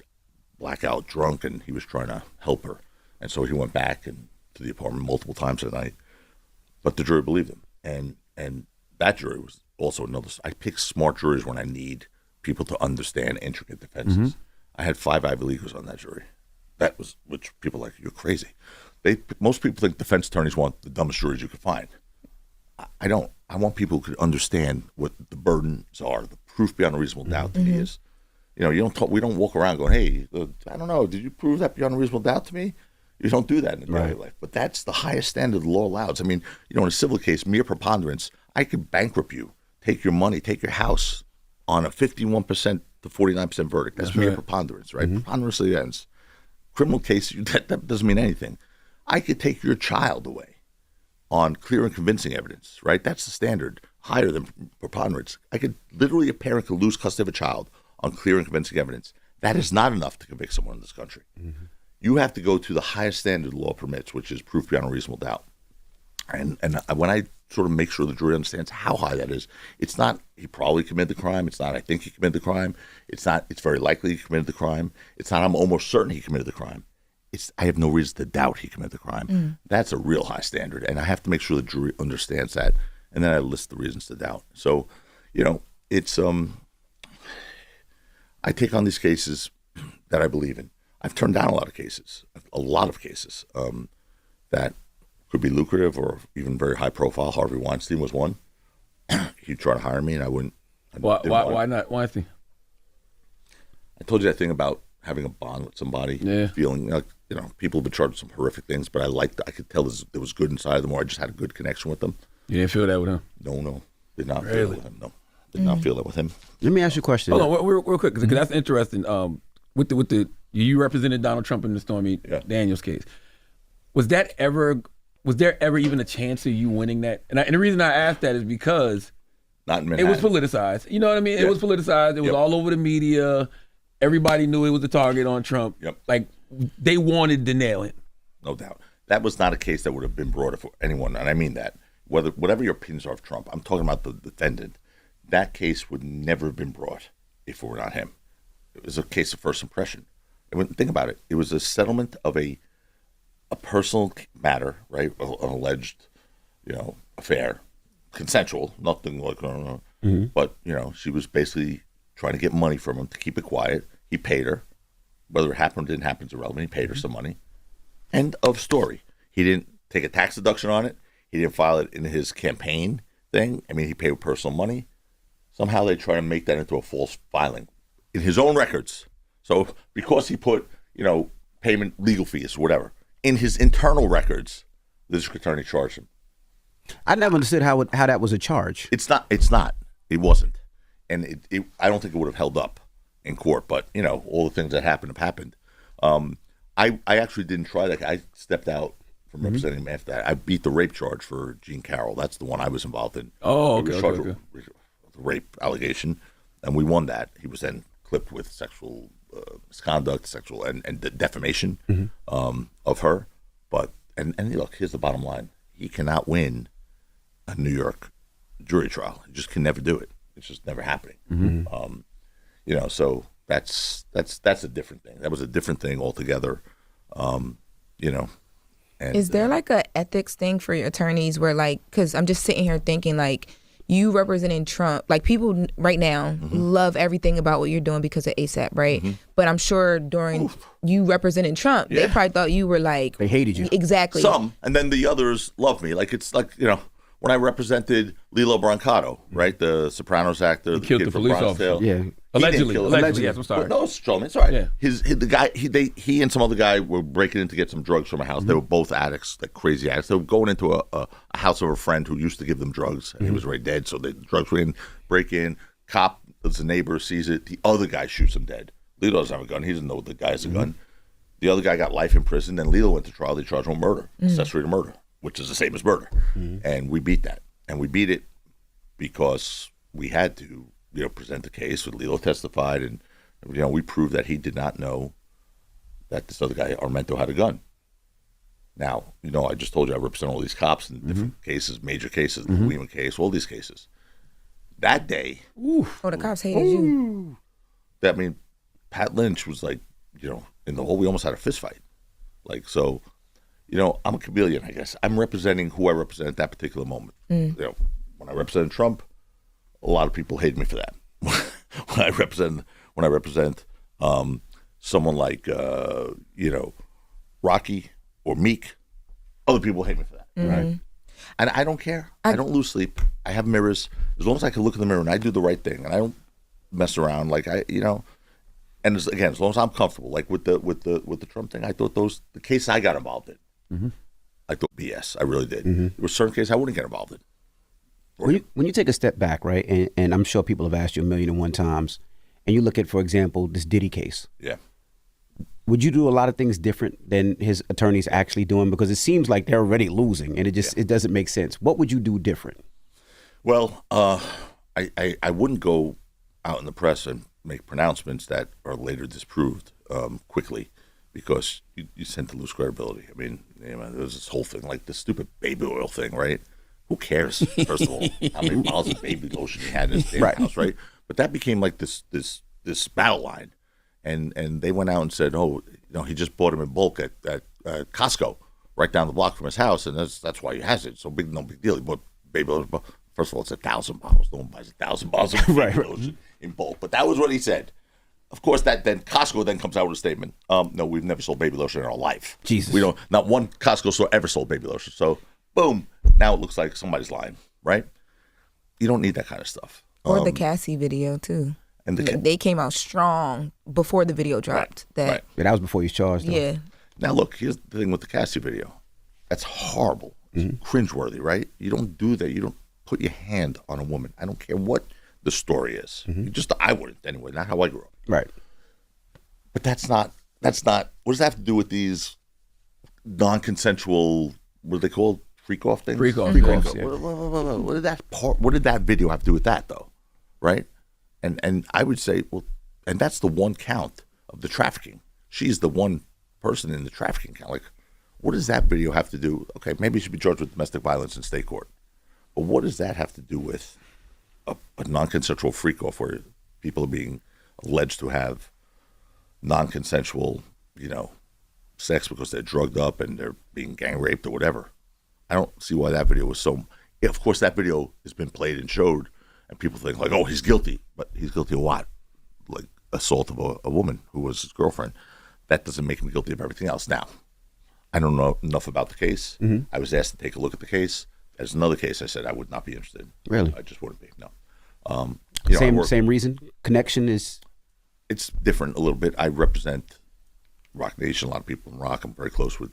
blackout drunk, and he was trying to help her, and so he went back and to the apartment multiple times at night. But the jury believed him, and that jury was also another. I pick smart juries when I need people to understand intricate defenses. I had 5 Ivy Leaguers on that jury. That was, which people are like, you're crazy. Most people think defense attorneys want the dumbest juries you could find. I don't. I want people who could understand what the burdens are, the proof beyond a reasonable doubt that he is. You know, we don't walk around going, hey, I don't know, did you prove that beyond a reasonable doubt to me? You don't do that in daily life. But that's the highest standard the law allows. I mean, you know, in a civil case, mere preponderance, I could bankrupt you, take your money, take your house on a 51% to 49% verdict. That's mere preponderance, right? Preponderance of the evidence. Criminal case, that doesn't mean anything. I could take your child away on clear and convincing evidence, right? That's the standard, higher than preponderance. A parent could lose custody of a child on clear and convincing evidence. That is not enough to convict someone in this country. You have to go to the highest standard the law permits, which is proof beyond a reasonable doubt. And when I sort of make sure the jury understands how high that is, it's not he probably committed the crime. It's not I think he committed the crime. It's not it's very likely he committed the crime. It's not I'm almost certain he committed the crime. It's I have no reason to doubt he committed the crime. That's a real high standard, and I have to make sure the jury understands that. And then I list the reasons to doubt. So, you know, it's I take on these cases that I believe in. I've turned down a lot of cases that could be lucrative or even very high profile. Harvey Weinstein was one. He'd try to hire me, and I wouldn't. Why not Weinstein? I told you that thing about having a bond with somebody, feeling like, you know, people have been charged with some horrific things, but I could tell there was good inside of them, or I just had a good connection with them. You didn't feel that with him? No, did not feel that with him. No, did not feel that with him. Let me ask you a question. Hold on, real quick, because that's interesting. With the you represented Donald Trump in the Stormy Daniels case. Was there ever even a chance of you winning that? And the reason I asked that is because not in Manhattan. It was politicized. You know what I mean? It was politicized. It was all over the media. Everybody knew it was a target on Trump. Like, they wanted to nail it. No doubt. That was not a case that would have been brought for anyone, and I mean that. Whatever your opinions are of Trump, I'm talking about the defendant. That case would never have been brought if it were not him. It was a case of first impression. And think about it. It was a settlement of a personal matter, right? An alleged, affair, consensual, nothing like, but she was basically trying to get money from him to keep it quiet. He paid her. Whether it happened or didn't happen is irrelevant. He paid her some money. End of story. He didn't take a tax deduction on it. He didn't file it in his campaign thing. I mean, he paid with personal money. Somehow they try to make that into a false filing in his own records. So because he put, payment legal fees or whatever in his internal records, the district attorney charged him. I never understood how that was a charge. It's not. It wasn't. And I don't think it would have held up in court. But, all the things that happened have happened. I actually didn't try that. I stepped out from representing him after that. I beat the rape charge for Jean Carroll. That's the one I was involved in. Oh, okay. He was charged with rape allegation, and we won that. He was then clipped with sexual misconduct, sexual and defamation of her. But and look, here's the bottom line: he cannot win a New York jury trial. He just can never do it. It's just never happening. So that's a different thing. That was a different thing altogether. And, is there like a ethics thing for your attorneys where because I'm just sitting here thinking you representing Trump, people right now love everything about what you're doing because of ASAP, right? But I'm sure during you representing Trump, they probably thought you were they hated you. Exactly. Some, and then the others love me. When I represented Lilo Brancato, right, the Sopranos actor, he killed the police officer. Yeah, allegedly. Yes, I'm sorry. No, it's true. It's all right. Yeah. The guy, he and some other guy were breaking in to get some drugs from a house. They were both addicts, crazy addicts. They were going into a house of a friend who used to give them drugs, and he was already dead. So the drugs were in, break in. Cop, as a neighbor, sees it. The other guy shoots him dead. Lilo doesn't have a gun. He doesn't know the guy has a gun. The other guy got life in prison. Then Lilo went to trial. They charged him with murder, accessory to murder, which is the same as murder. And we beat that. And we beat it because we had to, present the case. Lilo testified, and we proved that he did not know that this other guy, Armento, had a gun. Now, I just told you I represent all these cops in different cases, major cases, the Lehman case, all these cases. That day, the cops hated you. Pat Lynch was in the hole. We almost had a fist fight. I'm a chameleon, I guess. I'm representing who I represent at that particular moment. When I represented Trump, a lot of people hate me for that. when I represent someone like Rocky or Meek, other people hate me for that. Right? And I don't care. I don't lose sleep. I have mirrors. As long as I can look in the mirror and I do the right thing and I don't mess around, like and as long as I'm comfortable, like with the Trump thing, I thought the case I got involved in, I thought BS. I really did. There were certain cases I wouldn't get involved in. When you take a step back, right, and I'm sure people have asked you 1,000,001 times, and you look at, for example, this Diddy case. Yeah. Would you do a lot of things different than his attorneys actually doing? Because it seems like they're already losing, and it doesn't make sense. What would you do different? Well, I wouldn't go out in the press and make pronouncements that are later disproved quickly, because you tend to lose credibility. I mean, there's this whole thing, like this stupid baby oil thing, right? Who cares, first of all, how many bottles of baby lotion he had in his damn house, right? But that became like this battle line. And they went out and said, he just bought him in bulk at Costco, right down the block from his house, and that's why he has it. So no big deal. He bought baby lotion. First of all, it's 1,000 bottles. No one buys 1,000 bottles of baby lotion in bulk. But that was what he said. Of course, then Costco then comes out with a statement. No, we've never sold baby lotion in our life. Jesus. We don't. Not one Costco store ever sold baby lotion. So, boom. Now it looks like somebody's lying, right? You don't need that kind of stuff. Or the Cassie video too. And they came out strong before the video dropped. Right. Yeah, that was before he was charged, though. Yeah. Now look, here's the thing with the Cassie video. That's horrible. It's cringeworthy, right? You don't do that. You don't put your hand on a woman. I don't care what the story is. I wouldn't anyway. Not how I grew up. Right. But that's not. What does that have to do with these non-consensual? What are they called? Freak-off things. Freak-off, yeah. What did that video have to do with that, though? Right? And I would say, well, and that's the one count of the trafficking. She's the one person in the trafficking count. Like, what does that video have to do? Okay, maybe she should be charged with domestic violence in state court. But what does that have to do with a non-consensual freak-off where people are being alleged to have non-consensual, sex because they're drugged up and they're being gang raped or whatever? I don't see why that video was so. Of course, that video has been played and showed, and people think like, "Oh, he's guilty," but he's guilty of what? Like assault of a woman who was his girlfriend. That doesn't make him guilty of everything else. Now, I don't know enough about the case. I was asked to take a look at the case. As another case, I said I would not be interested. Really? I just wouldn't be. No. Same reason. Connection is. It's different a little bit. I represent Rock Nation. A lot of people in Rock. I'm very close with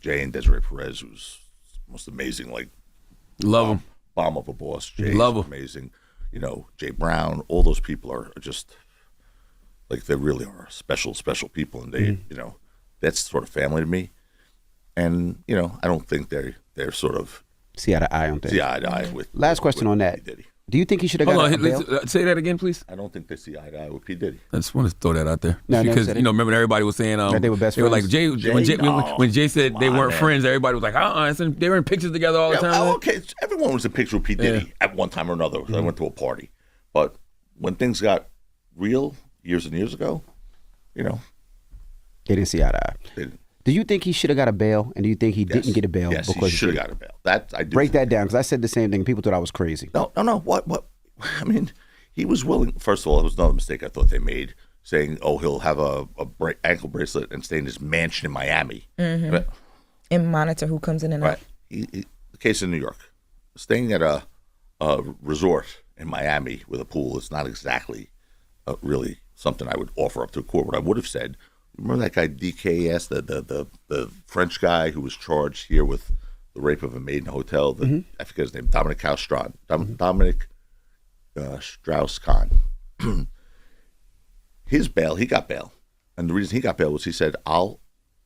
Jay and Desiree Perez, who's most amazing. Like, love him. Bomb of a boss. Jay, love him. Amazing. Jay Brown. All those people are just like, they really are special people, and they, that's sort of family to me. And I don't think they're sort of see eye to eye on things. See eye to eye with. Last question on that. P. Diddy. Do you think he should have got a bail? Say that again, please. I don't think they see eye to eye with P. Diddy. I just want to throw that out there. No, because said it. remember everybody was saying that they were best they were friends? like Jay, when Jay said they weren't friends, everybody was like, they were in pictures together all the time. Okay, everyone was in a picture with P. Diddy at one time or another. I went to a party, but when things got real years and years ago, they didn't see eye to eye. They didn't. Do you think he should have got a bail, and do you think he didn't get a bail? Yes, because he should have got a bail. That I do. Break that down, because I said the same thing. People thought I was crazy. No. What? I mean, he was willing. First of all, it was another mistake I thought they made, saying, "Oh, he'll have a ankle bracelet and stay in his mansion in Miami, and monitor who comes in and out." The case in New York, staying at a resort in Miami with a pool is not exactly really something I would offer up to a court. What I would have said. Remember that guy DKS, the French guy who was charged here with the rape of a maid in a hotel? I forget his name. Dominic Strauss-Kahn. His bail, he got bail. And the reason he got bail was he said, I'll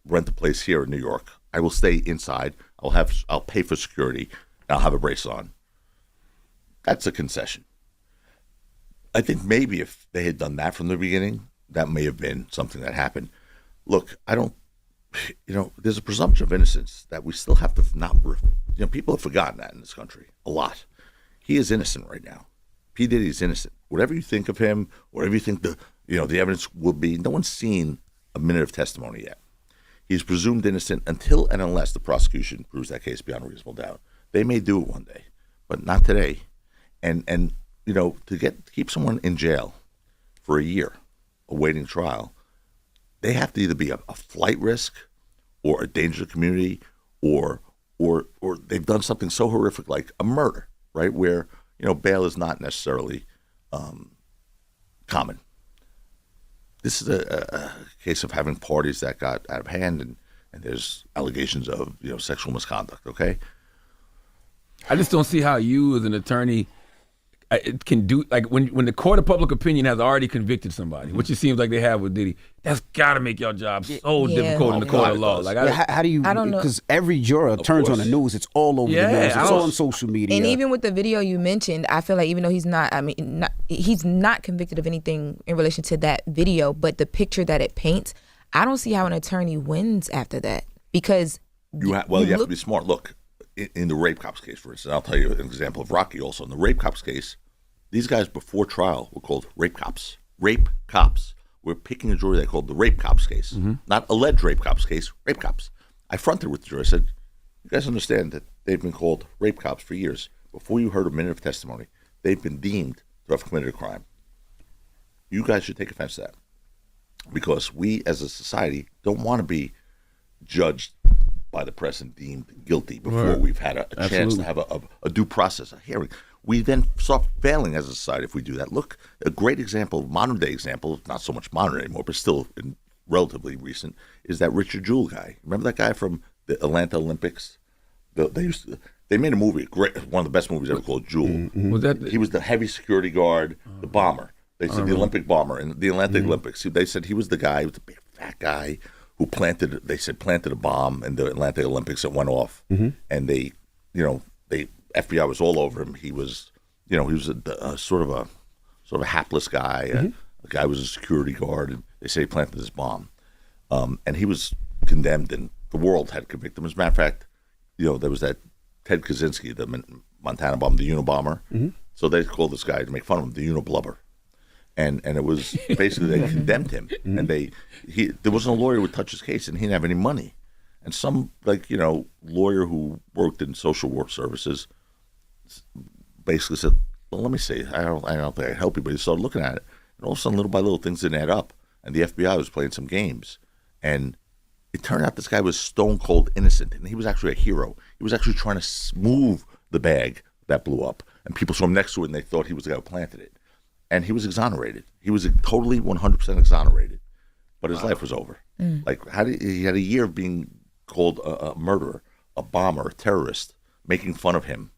rent a place here in New York. I will stay inside. I'll pay for security, and I'll have a brace on. That's a concession. I think maybe if they had done that from the beginning, that may have been something that happened. Look, there's a presumption of innocence that we still have to not, people have forgotten that in this country a lot. He is innocent right now. P. Diddy is innocent. Whatever you think of him, whatever you think the evidence will be, no one's seen a minute of testimony yet. He's presumed innocent until and unless the prosecution proves that case beyond a reasonable doubt. They may do it one day, but not today. And to keep someone in jail for a year awaiting trial, they have to either be a flight risk or a danger to the community or or they've done something so horrific like a murder, right? Where bail is not necessarily common. This is a case of having parties that got out of hand, and there's allegations of sexual misconduct. Okay, I just don't see how you as an attorney can do, like, when the court of public opinion has already convicted somebody, which it seems like they have with Diddy. That's got to make your job so difficult in the court of law. Like, how do you? I don't know, because every juror turns on the news. It's all over the news. It's all on social media. And even with the video you mentioned, I feel like even though he's not convicted of anything in relation to that video, but the picture that it paints, I don't see how an attorney wins after that, because you have to be smart. Look, in the rape cops case, for instance, I'll tell you an example of Rocky also. In the rape cops case, these guys before trial were called rape cops. Rape cops. We're picking a jury they called the rape cops case. Not alleged rape cops case, rape cops. I fronted with the jury. I said, you guys understand that they've been called rape cops for years. Before you heard a minute of testimony, they've been deemed to have committed a crime. You guys should take offense to that, because we as a society don't want to be judged by the press and deemed guilty before we've had a chance to have a due process, a hearing. We then start failing as a society if we do that. Look, a great example, modern day example, not so much modern anymore, but still relatively recent, is that Richard Jewell guy. Remember that guy from the Atlanta Olympics? They made a movie, great, one of the best movies ever, called Jewell. Was that he was the heavy security guard, the bomber. They said the Olympic bomber in the Atlanta Olympics. They said he was the guy, he was the big fat guy who planted a bomb in the Atlanta Olympics that went off, and they FBI was all over him. He was, he was a sort of a hapless guy. The guy was a security guard, and they say he planted this bomb, and he was condemned, and the world had convicted him. As a matter of fact, there was that Ted Kaczynski, the Montana bomb, the Unabomber. So they called this guy, to make fun of him, the Uniblubber. And it was basically they condemned him, and there wasn't a lawyer who would touch his case, and he didn't have any money. And some lawyer who worked in social work services basically said, "Well, let me see. I don't think I can help you." But he started looking at it, and all of a sudden, little by little, things didn't add up, and the FBI was playing some games, and it turned out this guy was stone cold innocent, and he was actually a hero. He was actually trying to move the bag that blew up, and people saw him next to it, and they thought he was the guy who planted it. And he was exonerated. He was totally 100% exonerated, but his life was over. Like, he had a year of being called a murderer, a bomber, a terrorist, making fun of him,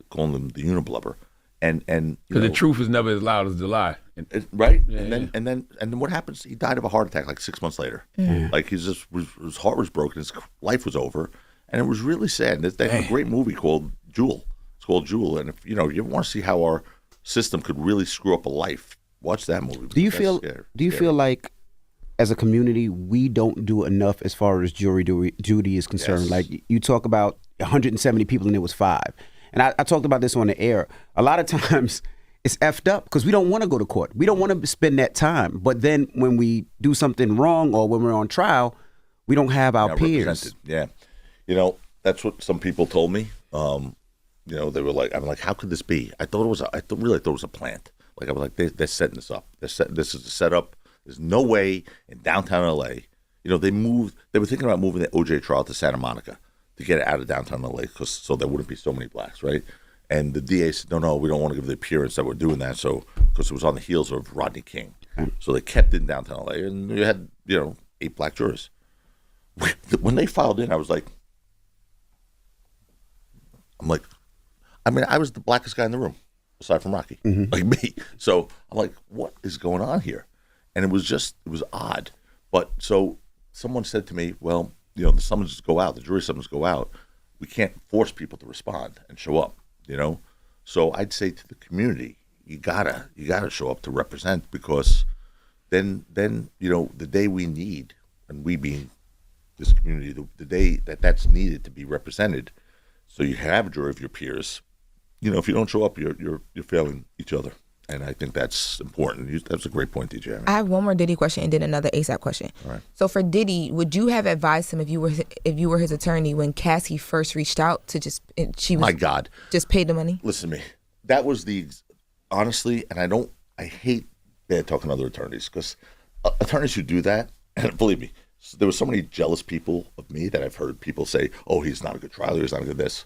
calling him the Uniblubber, and because the truth is never as loud as the lie, right? Yeah, and then what happens? He died of a heart attack like 6 months later. Like his heart was broken, his life was over, and it was really sad. They have a great movie called Jewell. It's called Jewell, and if you ever want to see how our system could really screw up a life, watch that movie. Do you feel like, as a community, we don't do enough as far as jury duty is concerned? Yes. Like, you talk about 170 people and it was 5. And I talked about this on the air. A lot of times it's effed up because we don't want to go to court. We don't want to spend that time. But then when we do something wrong or when we're on trial, we don't have our peers. Yeah. That's what some people told me. They were like, I'm like, how could this be? I really thought it was a plant. Like, I was like, they're setting this up. This is a setup. There's no way in downtown LA. They were thinking about moving the OJ trial to Santa Monica to get it out of downtown LA, so there wouldn't be so many blacks, right? And the DA said, no, we don't want to give the appearance that we're doing that, so because it was on the heels of Rodney King. So they kept it in downtown LA, and you had, 8 black jurors. When they filed in, I was like, I was the blackest guy in the room, aside from Rocky, like me. So I'm like, what is going on here? And it was odd. But so someone said to me, well, the summons go out, the jury summons go out. We can't force people to respond and show up, So I'd say to the community, you gotta show up to represent, because then the day we need, and we being this community, the day that's needed to be represented, so you have a jury of your peers. If you don't show up, you're failing each other, and I think that's important. That's a great point, DJ. I have one more Diddy question and then another ASAP question. All right. So for Diddy, would you have advised him if you were his attorney when Cassie first reached out to just pay the money? Listen to me. That was honestly, and I hate bad talking to other attorneys, because attorneys who do that, and believe me, there were so many jealous people of me that I've heard people say, "Oh, he's not a good trial lawyer. He's not a good this,"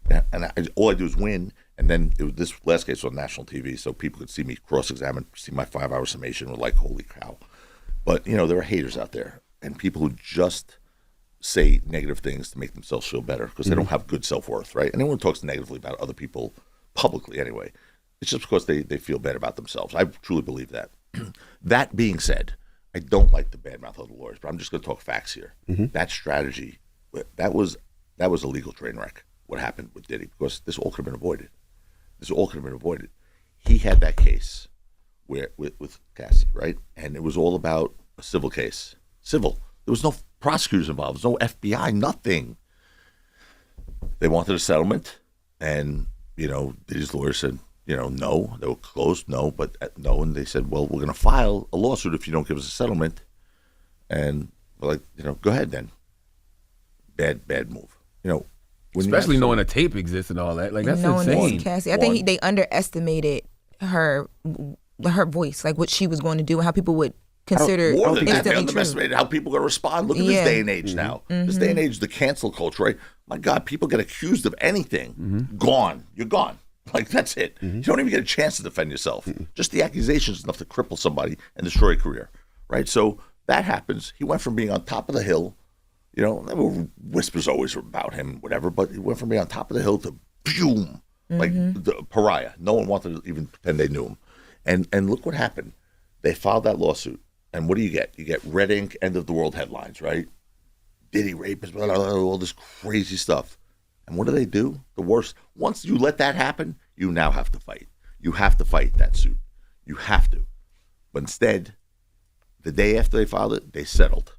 and all I do is win. And then this last case was on national TV, so people could see me cross-examine, see my 5-hour summation, were like, "Holy cow!" But there are haters out there, and people who just say negative things to make themselves feel better because they don't have good self-worth, right? Anyone who talks negatively about other people publicly, anyway, it's just because they feel bad about themselves. I truly believe that. That being said, I don't like the bad mouth of the lawyers, but I'm just going to talk facts here. That strategy, that was a legal train wreck. What happened with Diddy? Because this all could have been avoided. He had that case with Cassie, right? And it was all about a civil case. Civil. There was no prosecutors involved. There was no FBI, nothing. They wanted a settlement, and Diddy's lawyer said, no. They were closed, no, but no. And they said, well, we're going to file a lawsuit if you don't give us a settlement. And we're like, go ahead then. Bad move. Especially knowing a tape exists and all that. Like, that's insane. Cassie. I think they underestimated her voice, like what she was going to do and how people would consider more than that. They instantly underestimated how people are going to respond. Look at this day and age now. This day and age, the cancel culture, right? My God, people get accused of anything. Gone. You're gone. Like, that's it. You don't even get a chance to defend yourself. Just the accusation is enough to cripple somebody and destroy a career, right? So that happens. He went from being on top of the hill, there were whispers always about him, whatever, but he went from being on top of the hill to boom, like the pariah. No one wanted to even pretend they knew him. And look what happened. They filed that lawsuit. And what do you get? You get red ink, end of the world headlines, right? Diddy rapist, blah, blah, blah, all this crazy stuff. And what do? The worst. Once you let that happen, you now have to fight. You have to fight that suit. You have to. But instead, the day after they filed it, they settled.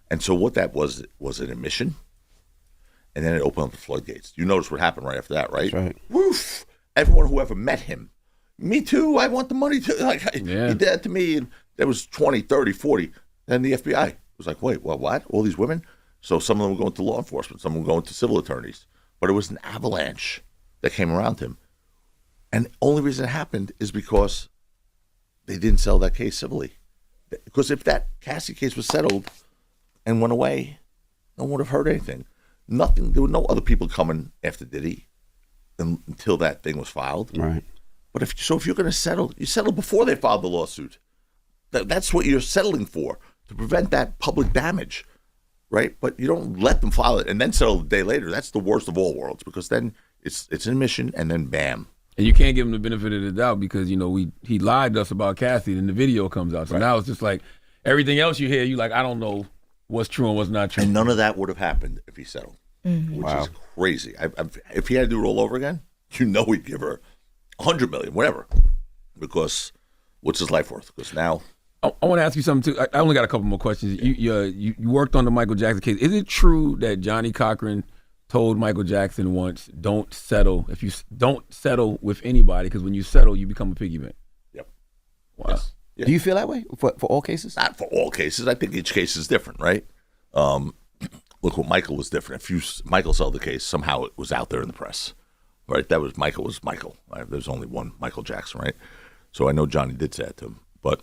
And so what that was an admission, and then it opened up the floodgates. You notice what happened right after that, right? That's right. Woof! Everyone who ever met him, me too, I want the money too. He did that to me, and there was 20, 30, 40. Then the FBI was like, wait, what? All these women? So some of them were going to law enforcement, some were going to civil attorneys. But it was an avalanche that came around him. And the only reason it happened is because they didn't settle that case civilly. Because if that Cassie case was settled and went away, no one would have heard anything. Nothing. There were no other people coming after Diddy until that thing was filed. Right. But if you're going to settle, you settle before they filed the lawsuit. That's what you're settling for, to prevent that public damage, right? But you don't let them file it and then settle a day later. That's the worst of all worlds, because then it's an admission and then bam. And you can't give him the benefit of the doubt because, he lied to us about Cassie and the video comes out. So now it's just like everything else you hear, you like, I don't know what's true and what's not true. And none of that would have happened if he settled, which is crazy. If he had to do it all over again, he'd give her $100 million, whatever, because what's his life worth? Because now, I want to ask you something too. I only got a couple more questions. You worked on the Michael Jackson case. Is it true that Johnny Cochran told Michael Jackson once, "Don't settle if you don't settle with anybody, because when you settle, you become a piggy bank"? Yep. Wow. Yes. Yeah. Do you feel that way for all cases? Not for all cases. I think each case is different, right? Look, what Michael was different. If Michael settled the case, somehow it was out there in the press, right? That was Michael. Right? There's only one Michael Jackson, right? So I know Johnny did say that to him, but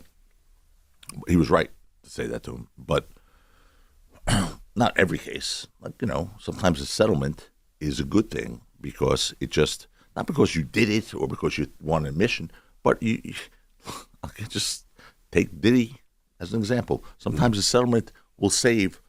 he was right to say that to him. But not every case. Like, sometimes a settlement is a good thing because it just, not because you did it or because you want an admission, but you just take Diddy as an example. Sometimes a settlement will save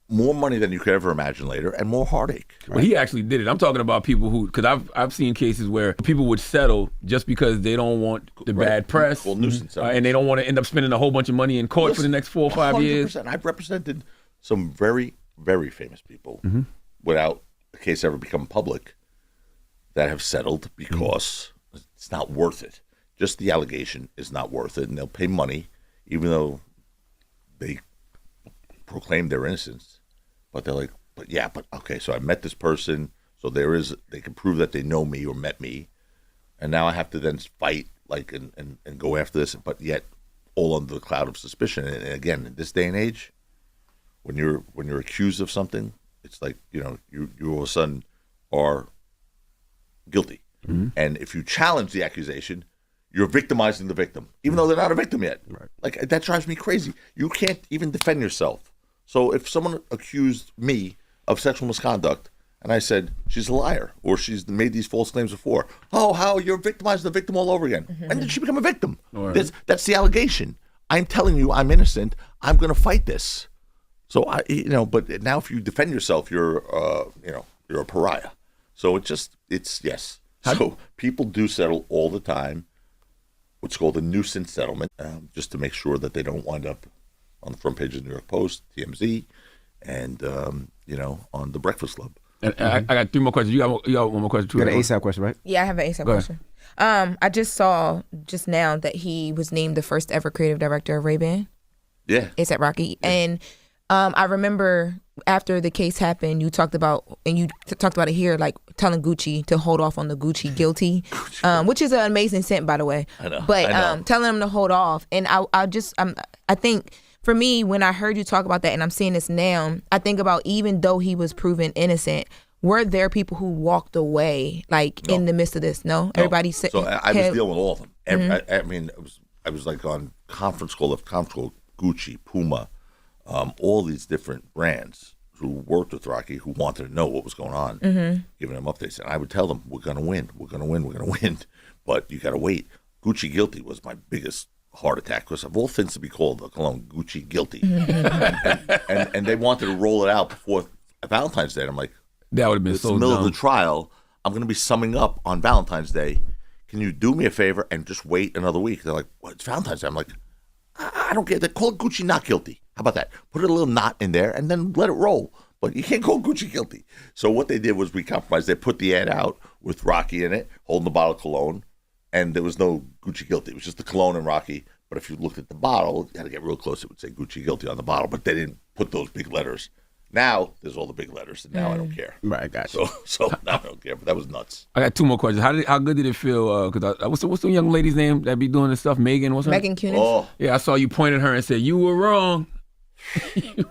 more money than you could ever imagine later and more heartache. Well, he actually did it. I'm talking about people who, because I've seen cases where people would settle just because they don't want the bad press, well, nuisance, and they don't want to end up spending a whole bunch of money in court for the next 4 or 5 years. I've represented some very, very famous people without the case ever become public that have settled because it's not worth it. Just the allegation is not worth it, and they'll pay money even though they proclaim their innocence. But they're like, but okay, so I met this person, so they can prove that they know me or met me, and now I have to then fight and go after this, but yet all under the cloud of suspicion. And again, in this day and age, when you're accused of something, it's like, you all of a sudden are guilty. And if you challenge the accusation, you're victimizing the victim, even though they're not a victim yet. Right. Like, that drives me crazy. You can't even defend yourself. So if someone accused me of sexual misconduct, and I said, she's a liar, or she's made these false claims before, how you're victimizing the victim all over again. When did she become a victim? Right. That's the allegation. I'm telling you I'm innocent. I'm going to fight this. So, but now if you defend yourself, you're a pariah. So yes. So people do settle all the time, what's called a nuisance settlement, just to make sure that they don't wind up on the front page of the New York Post, TMZ, and, on the Breakfast Club. And I got 3 more questions. You got one more question too? You got an ASAP question, right? Yeah, I have an ASAP question. I just saw just now that he was named the first ever creative director of Ray-Ban. Yeah. ASAP Rocky. Yeah. And I remember after the case happened, you talked about, and you talked about it here, like telling Gucci to hold off on the Gucci guilty, which is an amazing scent, by the way. I know. But telling him to hold off. And I think for me, when I heard you talk about that, and I'm seeing this now, I think about even though he was proven innocent, were there people who walked away in the midst of this? No? Everybody said. So I was dealing with all of them. I mean, I was like on conference call, Gucci, Puma, all these different brands who worked with Rocky, who wanted to know what was going on, giving them updates. And I would tell them, we're going to win, but you got to wait. Gucci guilty was my biggest heart attack, because of all things to be called a cologne, Gucci guilty. and they wanted to roll it out before Valentine's Day. And I'm like, that would have been so dumb. It's the middle of the trial. I'm going to be summing up on Valentine's Day. Can you do me a favor and just wait another week? They're like, what, it's Valentine's Day? I'm like, I don't get that. Call it Gucci not guilty. How about that? Put a little knot in there and then let it roll. But you can't call Gucci guilty. So what they did was we compromised. They put the ad out with Rocky in it, holding the bottle of cologne, and there was no Gucci guilty. It was just the cologne and Rocky. But if you looked at the bottle, you had to get real close. It would say Gucci guilty on the bottle, but they didn't put those big letters. Now there's all the big letters, and now I don't care. Right, got you. So now I don't care. But that was nuts. I got 2 more questions. How good did it feel? Because what's the young lady's name that be doing this stuff? Megan, what's her name? Megan Kunis. Oh, yeah, I saw you point at her and said you were wrong.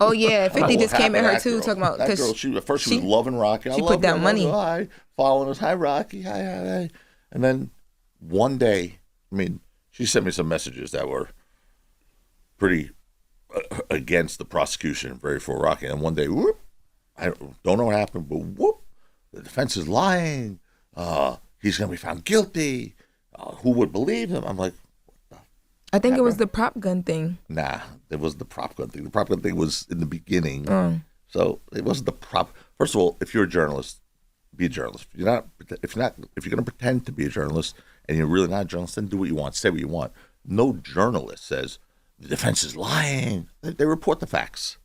Oh yeah, 50 just came at her too, girl? talking about that girl. She was loving Rocky. She put down money. Hi, following us. Hi, Rocky. Hi. And then one day, I mean, she sent me some messages that were pretty against the prosecution, very for Rocky. And one day, whoop, I don't know what happened, but whoop, the defense is lying. He's going to be found guilty. Who would believe him? I'm like, I think it was the prop gun thing. Nah, it was the prop gun thing. The prop gun thing was in the beginning. So it wasn't the prop. First of all, if you're a journalist, be a journalist. If you're going to pretend to be a journalist and you're really not a journalist, then do what you want, say what you want. No journalist says the defense is lying. They report the facts.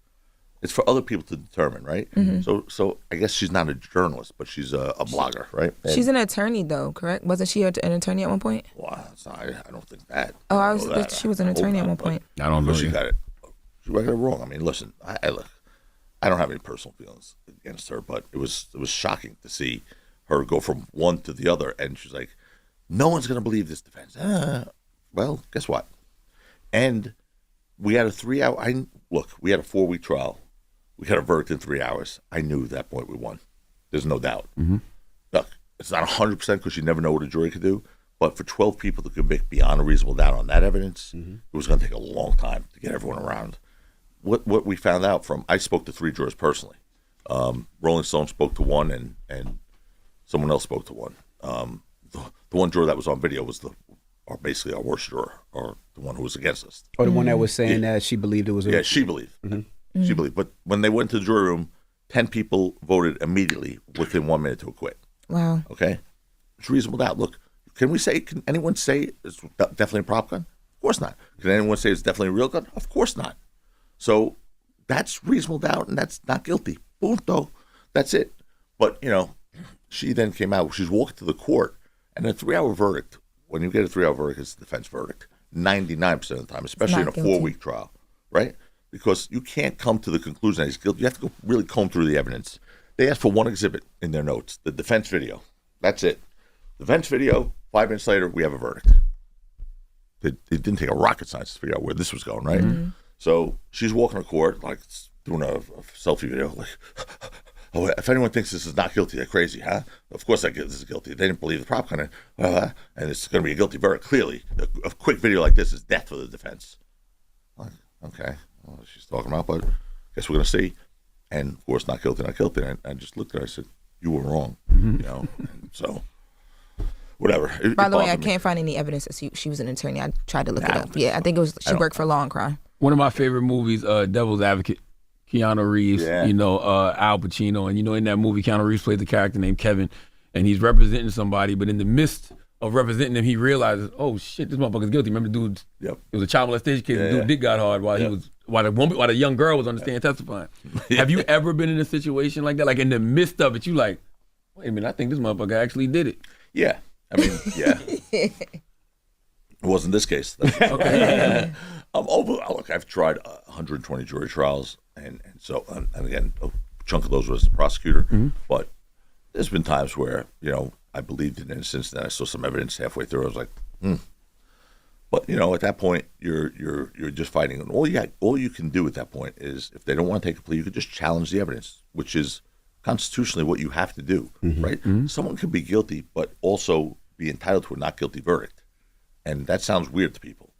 It's for other people to determine, right? So I guess she's not a journalist, but she's a blogger, right? And she's an attorney, though, correct? Wasn't she an attorney at one point? Well, I don't think that. Oh, she was an attorney at one point. I don't know. She got it wrong. I mean, listen, I don't have any personal feelings against her, but it was shocking to see her go from one to the other, and she's like, no one's going to believe this defense. Well, guess what? And we had a 3-hour. We had a 4-week trial. We got a verdict in 3 hours. I knew at that point we won. There's no doubt. Look, it's not 100% because you never know what a jury could do, but for 12 people to convict beyond a reasonable doubt on that evidence, it was going to take a long time to get everyone around. What we found out I spoke to 3 jurors personally. Rolling Stone spoke to one, and someone else spoke to one. The one juror that was on video was basically our worst juror, or the one who was against us. Or the one that was saying that she believed it was. Yeah, she believed. She believed. But when they went to the jury room, 10 people voted immediately within 1 minute to acquit. Wow. Okay? It's reasonable doubt. Look, can anyone say it's definitely a prop gun? Of course not. Can anyone say it's definitely a real gun? Of course not. So that's reasonable doubt, and that's not guilty. Punto. That's it. But, she then came out. She's walking to the court, and a 3-hour verdict, when you get a 3-hour verdict, it's a defense verdict 99% of the time, especially in a 4-week trial, right? Because you can't come to the conclusion that he's guilty. You have to go really comb through the evidence. They asked for one exhibit in their notes, the defense video. That's it. Defense video, 5 minutes later, we have a verdict. It didn't take a rocket science to figure out where this was going, right? So she's walking to court, like doing a selfie video, like, oh, if anyone thinks this is not guilty, they're crazy, huh? Of course this is guilty. They didn't believe the prop kind of, and it's going to be a guilty verdict. Clearly, a quick video like this is death for the defense. Like, okay, well, what she's talking about, but I guess we're going to see. And of course, not guilty, not guilty. And I just looked at her, I said, you were wrong, you know, and so. Whatever. By the way, I can't find any evidence that she was an attorney. I tried to look it up. Yeah, I think it was she worked for Law and Crime. One of my favorite movies, Devil's Advocate. Keanu Reeves, you know, Al Pacino, and you know, in that movie, Keanu Reeves plays the character named Kevin, and he's representing somebody, but in the midst of representing him, he realizes, oh shit, this motherfucker's guilty. Remember, the dude, it was a child molestation case. The dude dick got hard while he was while the young girl was on the stand testifying. Have you ever been in a situation like that, like in the midst of it, you like, wait a minute, I think this motherfucker actually did it. Yeah. I mean, yeah. It wasn't this case. Okay. Look, I've tried 120 jury trials, and so, and again, a chunk of those was the prosecutor. But there's been times where, you know, I believed in innocence, and then I saw some evidence halfway through. I was like, But you know, at that point, you're just fighting, and all you can do at that point is, if they don't want to take a plea, you can just challenge the evidence, which is constitutionally what you have to do, right? Someone could be guilty, but also be entitled to a not guilty verdict. And that sounds weird to people.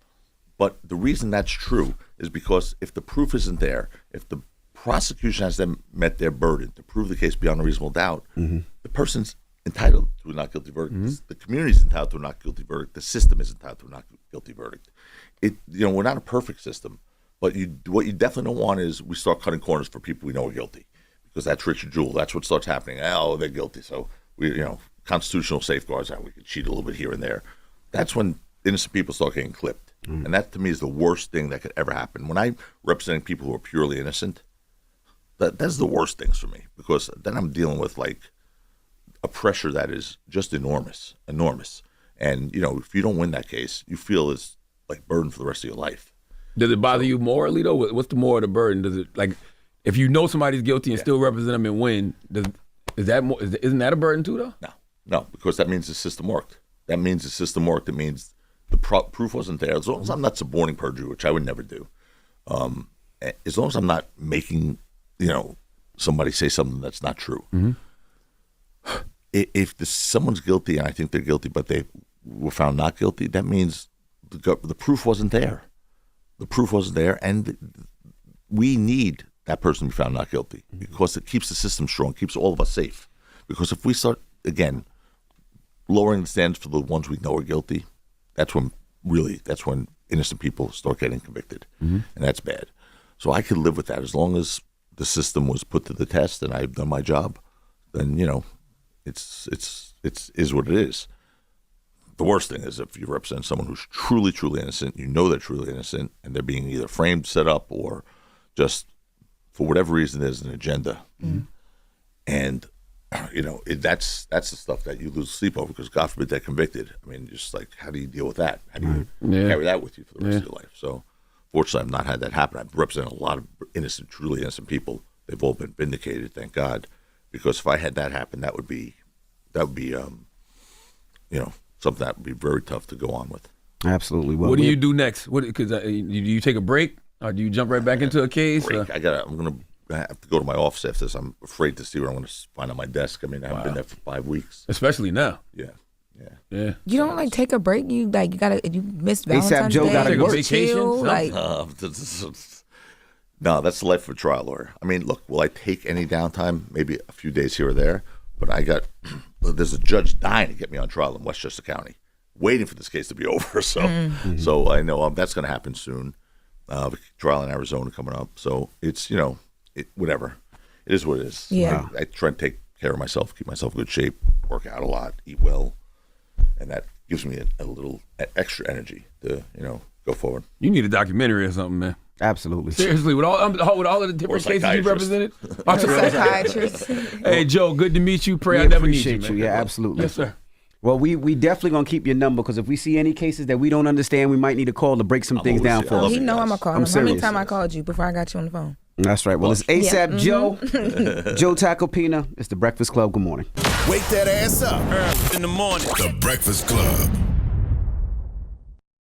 But the reason that's true is because if the proof isn't there, if the prosecution has then met their burden to prove the case beyond a reasonable doubt, the person's entitled to a not guilty verdict. The community's entitled to a not guilty verdict. The system is entitled to a not guilty verdict. We're not a perfect system, but what you definitely don't want is we start cutting corners for people we know are guilty. Because that's Richard Jewell. That's what starts happening. Oh, they're guilty. So constitutional safeguards. We could cheat a little bit here and there. That's when innocent people start getting clipped, and that to me is the worst thing that could ever happen. When I'm representing people who are purely innocent, that's the worst things for me, because then I'm dealing with like a pressure that is just enormous. And you know, if you don't win that case, you feel it's like burden for the rest of your life. Does it bother you morally though? What's the more of the burden? Does it like? If you know somebody's guilty and still represent them and win, isn't that a burden too, though? No, because that means the system worked. That means the proof wasn't there. As long as I'm not suborning perjury, which I would never do, as long as I'm not making, somebody say something that's not true. If someone's guilty and I think they're guilty, but they were found not guilty, that means the proof wasn't there. The proof wasn't there, and we need that person to be found not guilty, because it keeps the system strong, keeps all of us safe. Because if we start, again, lowering the standards for the ones we know are guilty, that's when innocent people start getting convicted, and that's bad. So I could live with that as long as the system was put to the test and I've done my job. Then it's what it is. The worst thing is if you represent someone who's truly, truly innocent, they're truly innocent, and they're being either framed, set up, or just for whatever reason there's an agenda. And that's the stuff that you lose sleep over, because God forbid they're convicted. I mean, just like, how do you deal with that? How do you carry that with you for the rest of your life? So fortunately, I've not had that happen. I've represented a lot of innocent, truly innocent people. They've all been vindicated, thank God. Because if I had that happen, that would be something that would be very tough to go on with. Absolutely. Well, what do you do next? Because do you take a break, or do you jump right back into a case? I'm gonna have to go to my office after this. I'm afraid to see what I'm going to find on my desk. I mean, I haven't been there for 5 weeks. Especially now. Yeah. You don't take a break. You missed Valentine's Joe Day. gotta take a work. vacation. Chill, No, that's the life of a trial lawyer. I mean, look, will I take any downtime? Maybe a few days here or there. But there's a judge dying to get me on trial in Westchester County, waiting for this case to be over. So, so I know that's going to happen soon. Trial in Arizona coming up. So it's whatever. It is what it is. Yeah. I try and take care of myself, keep myself in good shape, work out a lot, eat well, and that gives me a little extra energy to go forward. You need a documentary or something, man. Absolutely. Seriously, with all of the different cases you represented. Psychiatrist. Hey, Joe, good to meet you. Pray We I never need appreciate you, man. Yeah, absolutely. Yes, sir. Well, we definitely gonna keep your number, because if we see any cases that we don't understand, we might need to call to break some things down for us. He know I'm gonna call him. How serious. many times I called you before I got you on the phone? That's right. Well, it's ASAP Joe, Joe Tacopina. It's the Breakfast Club. Good morning. Wake that ass up. Early in the morning. The Breakfast Club.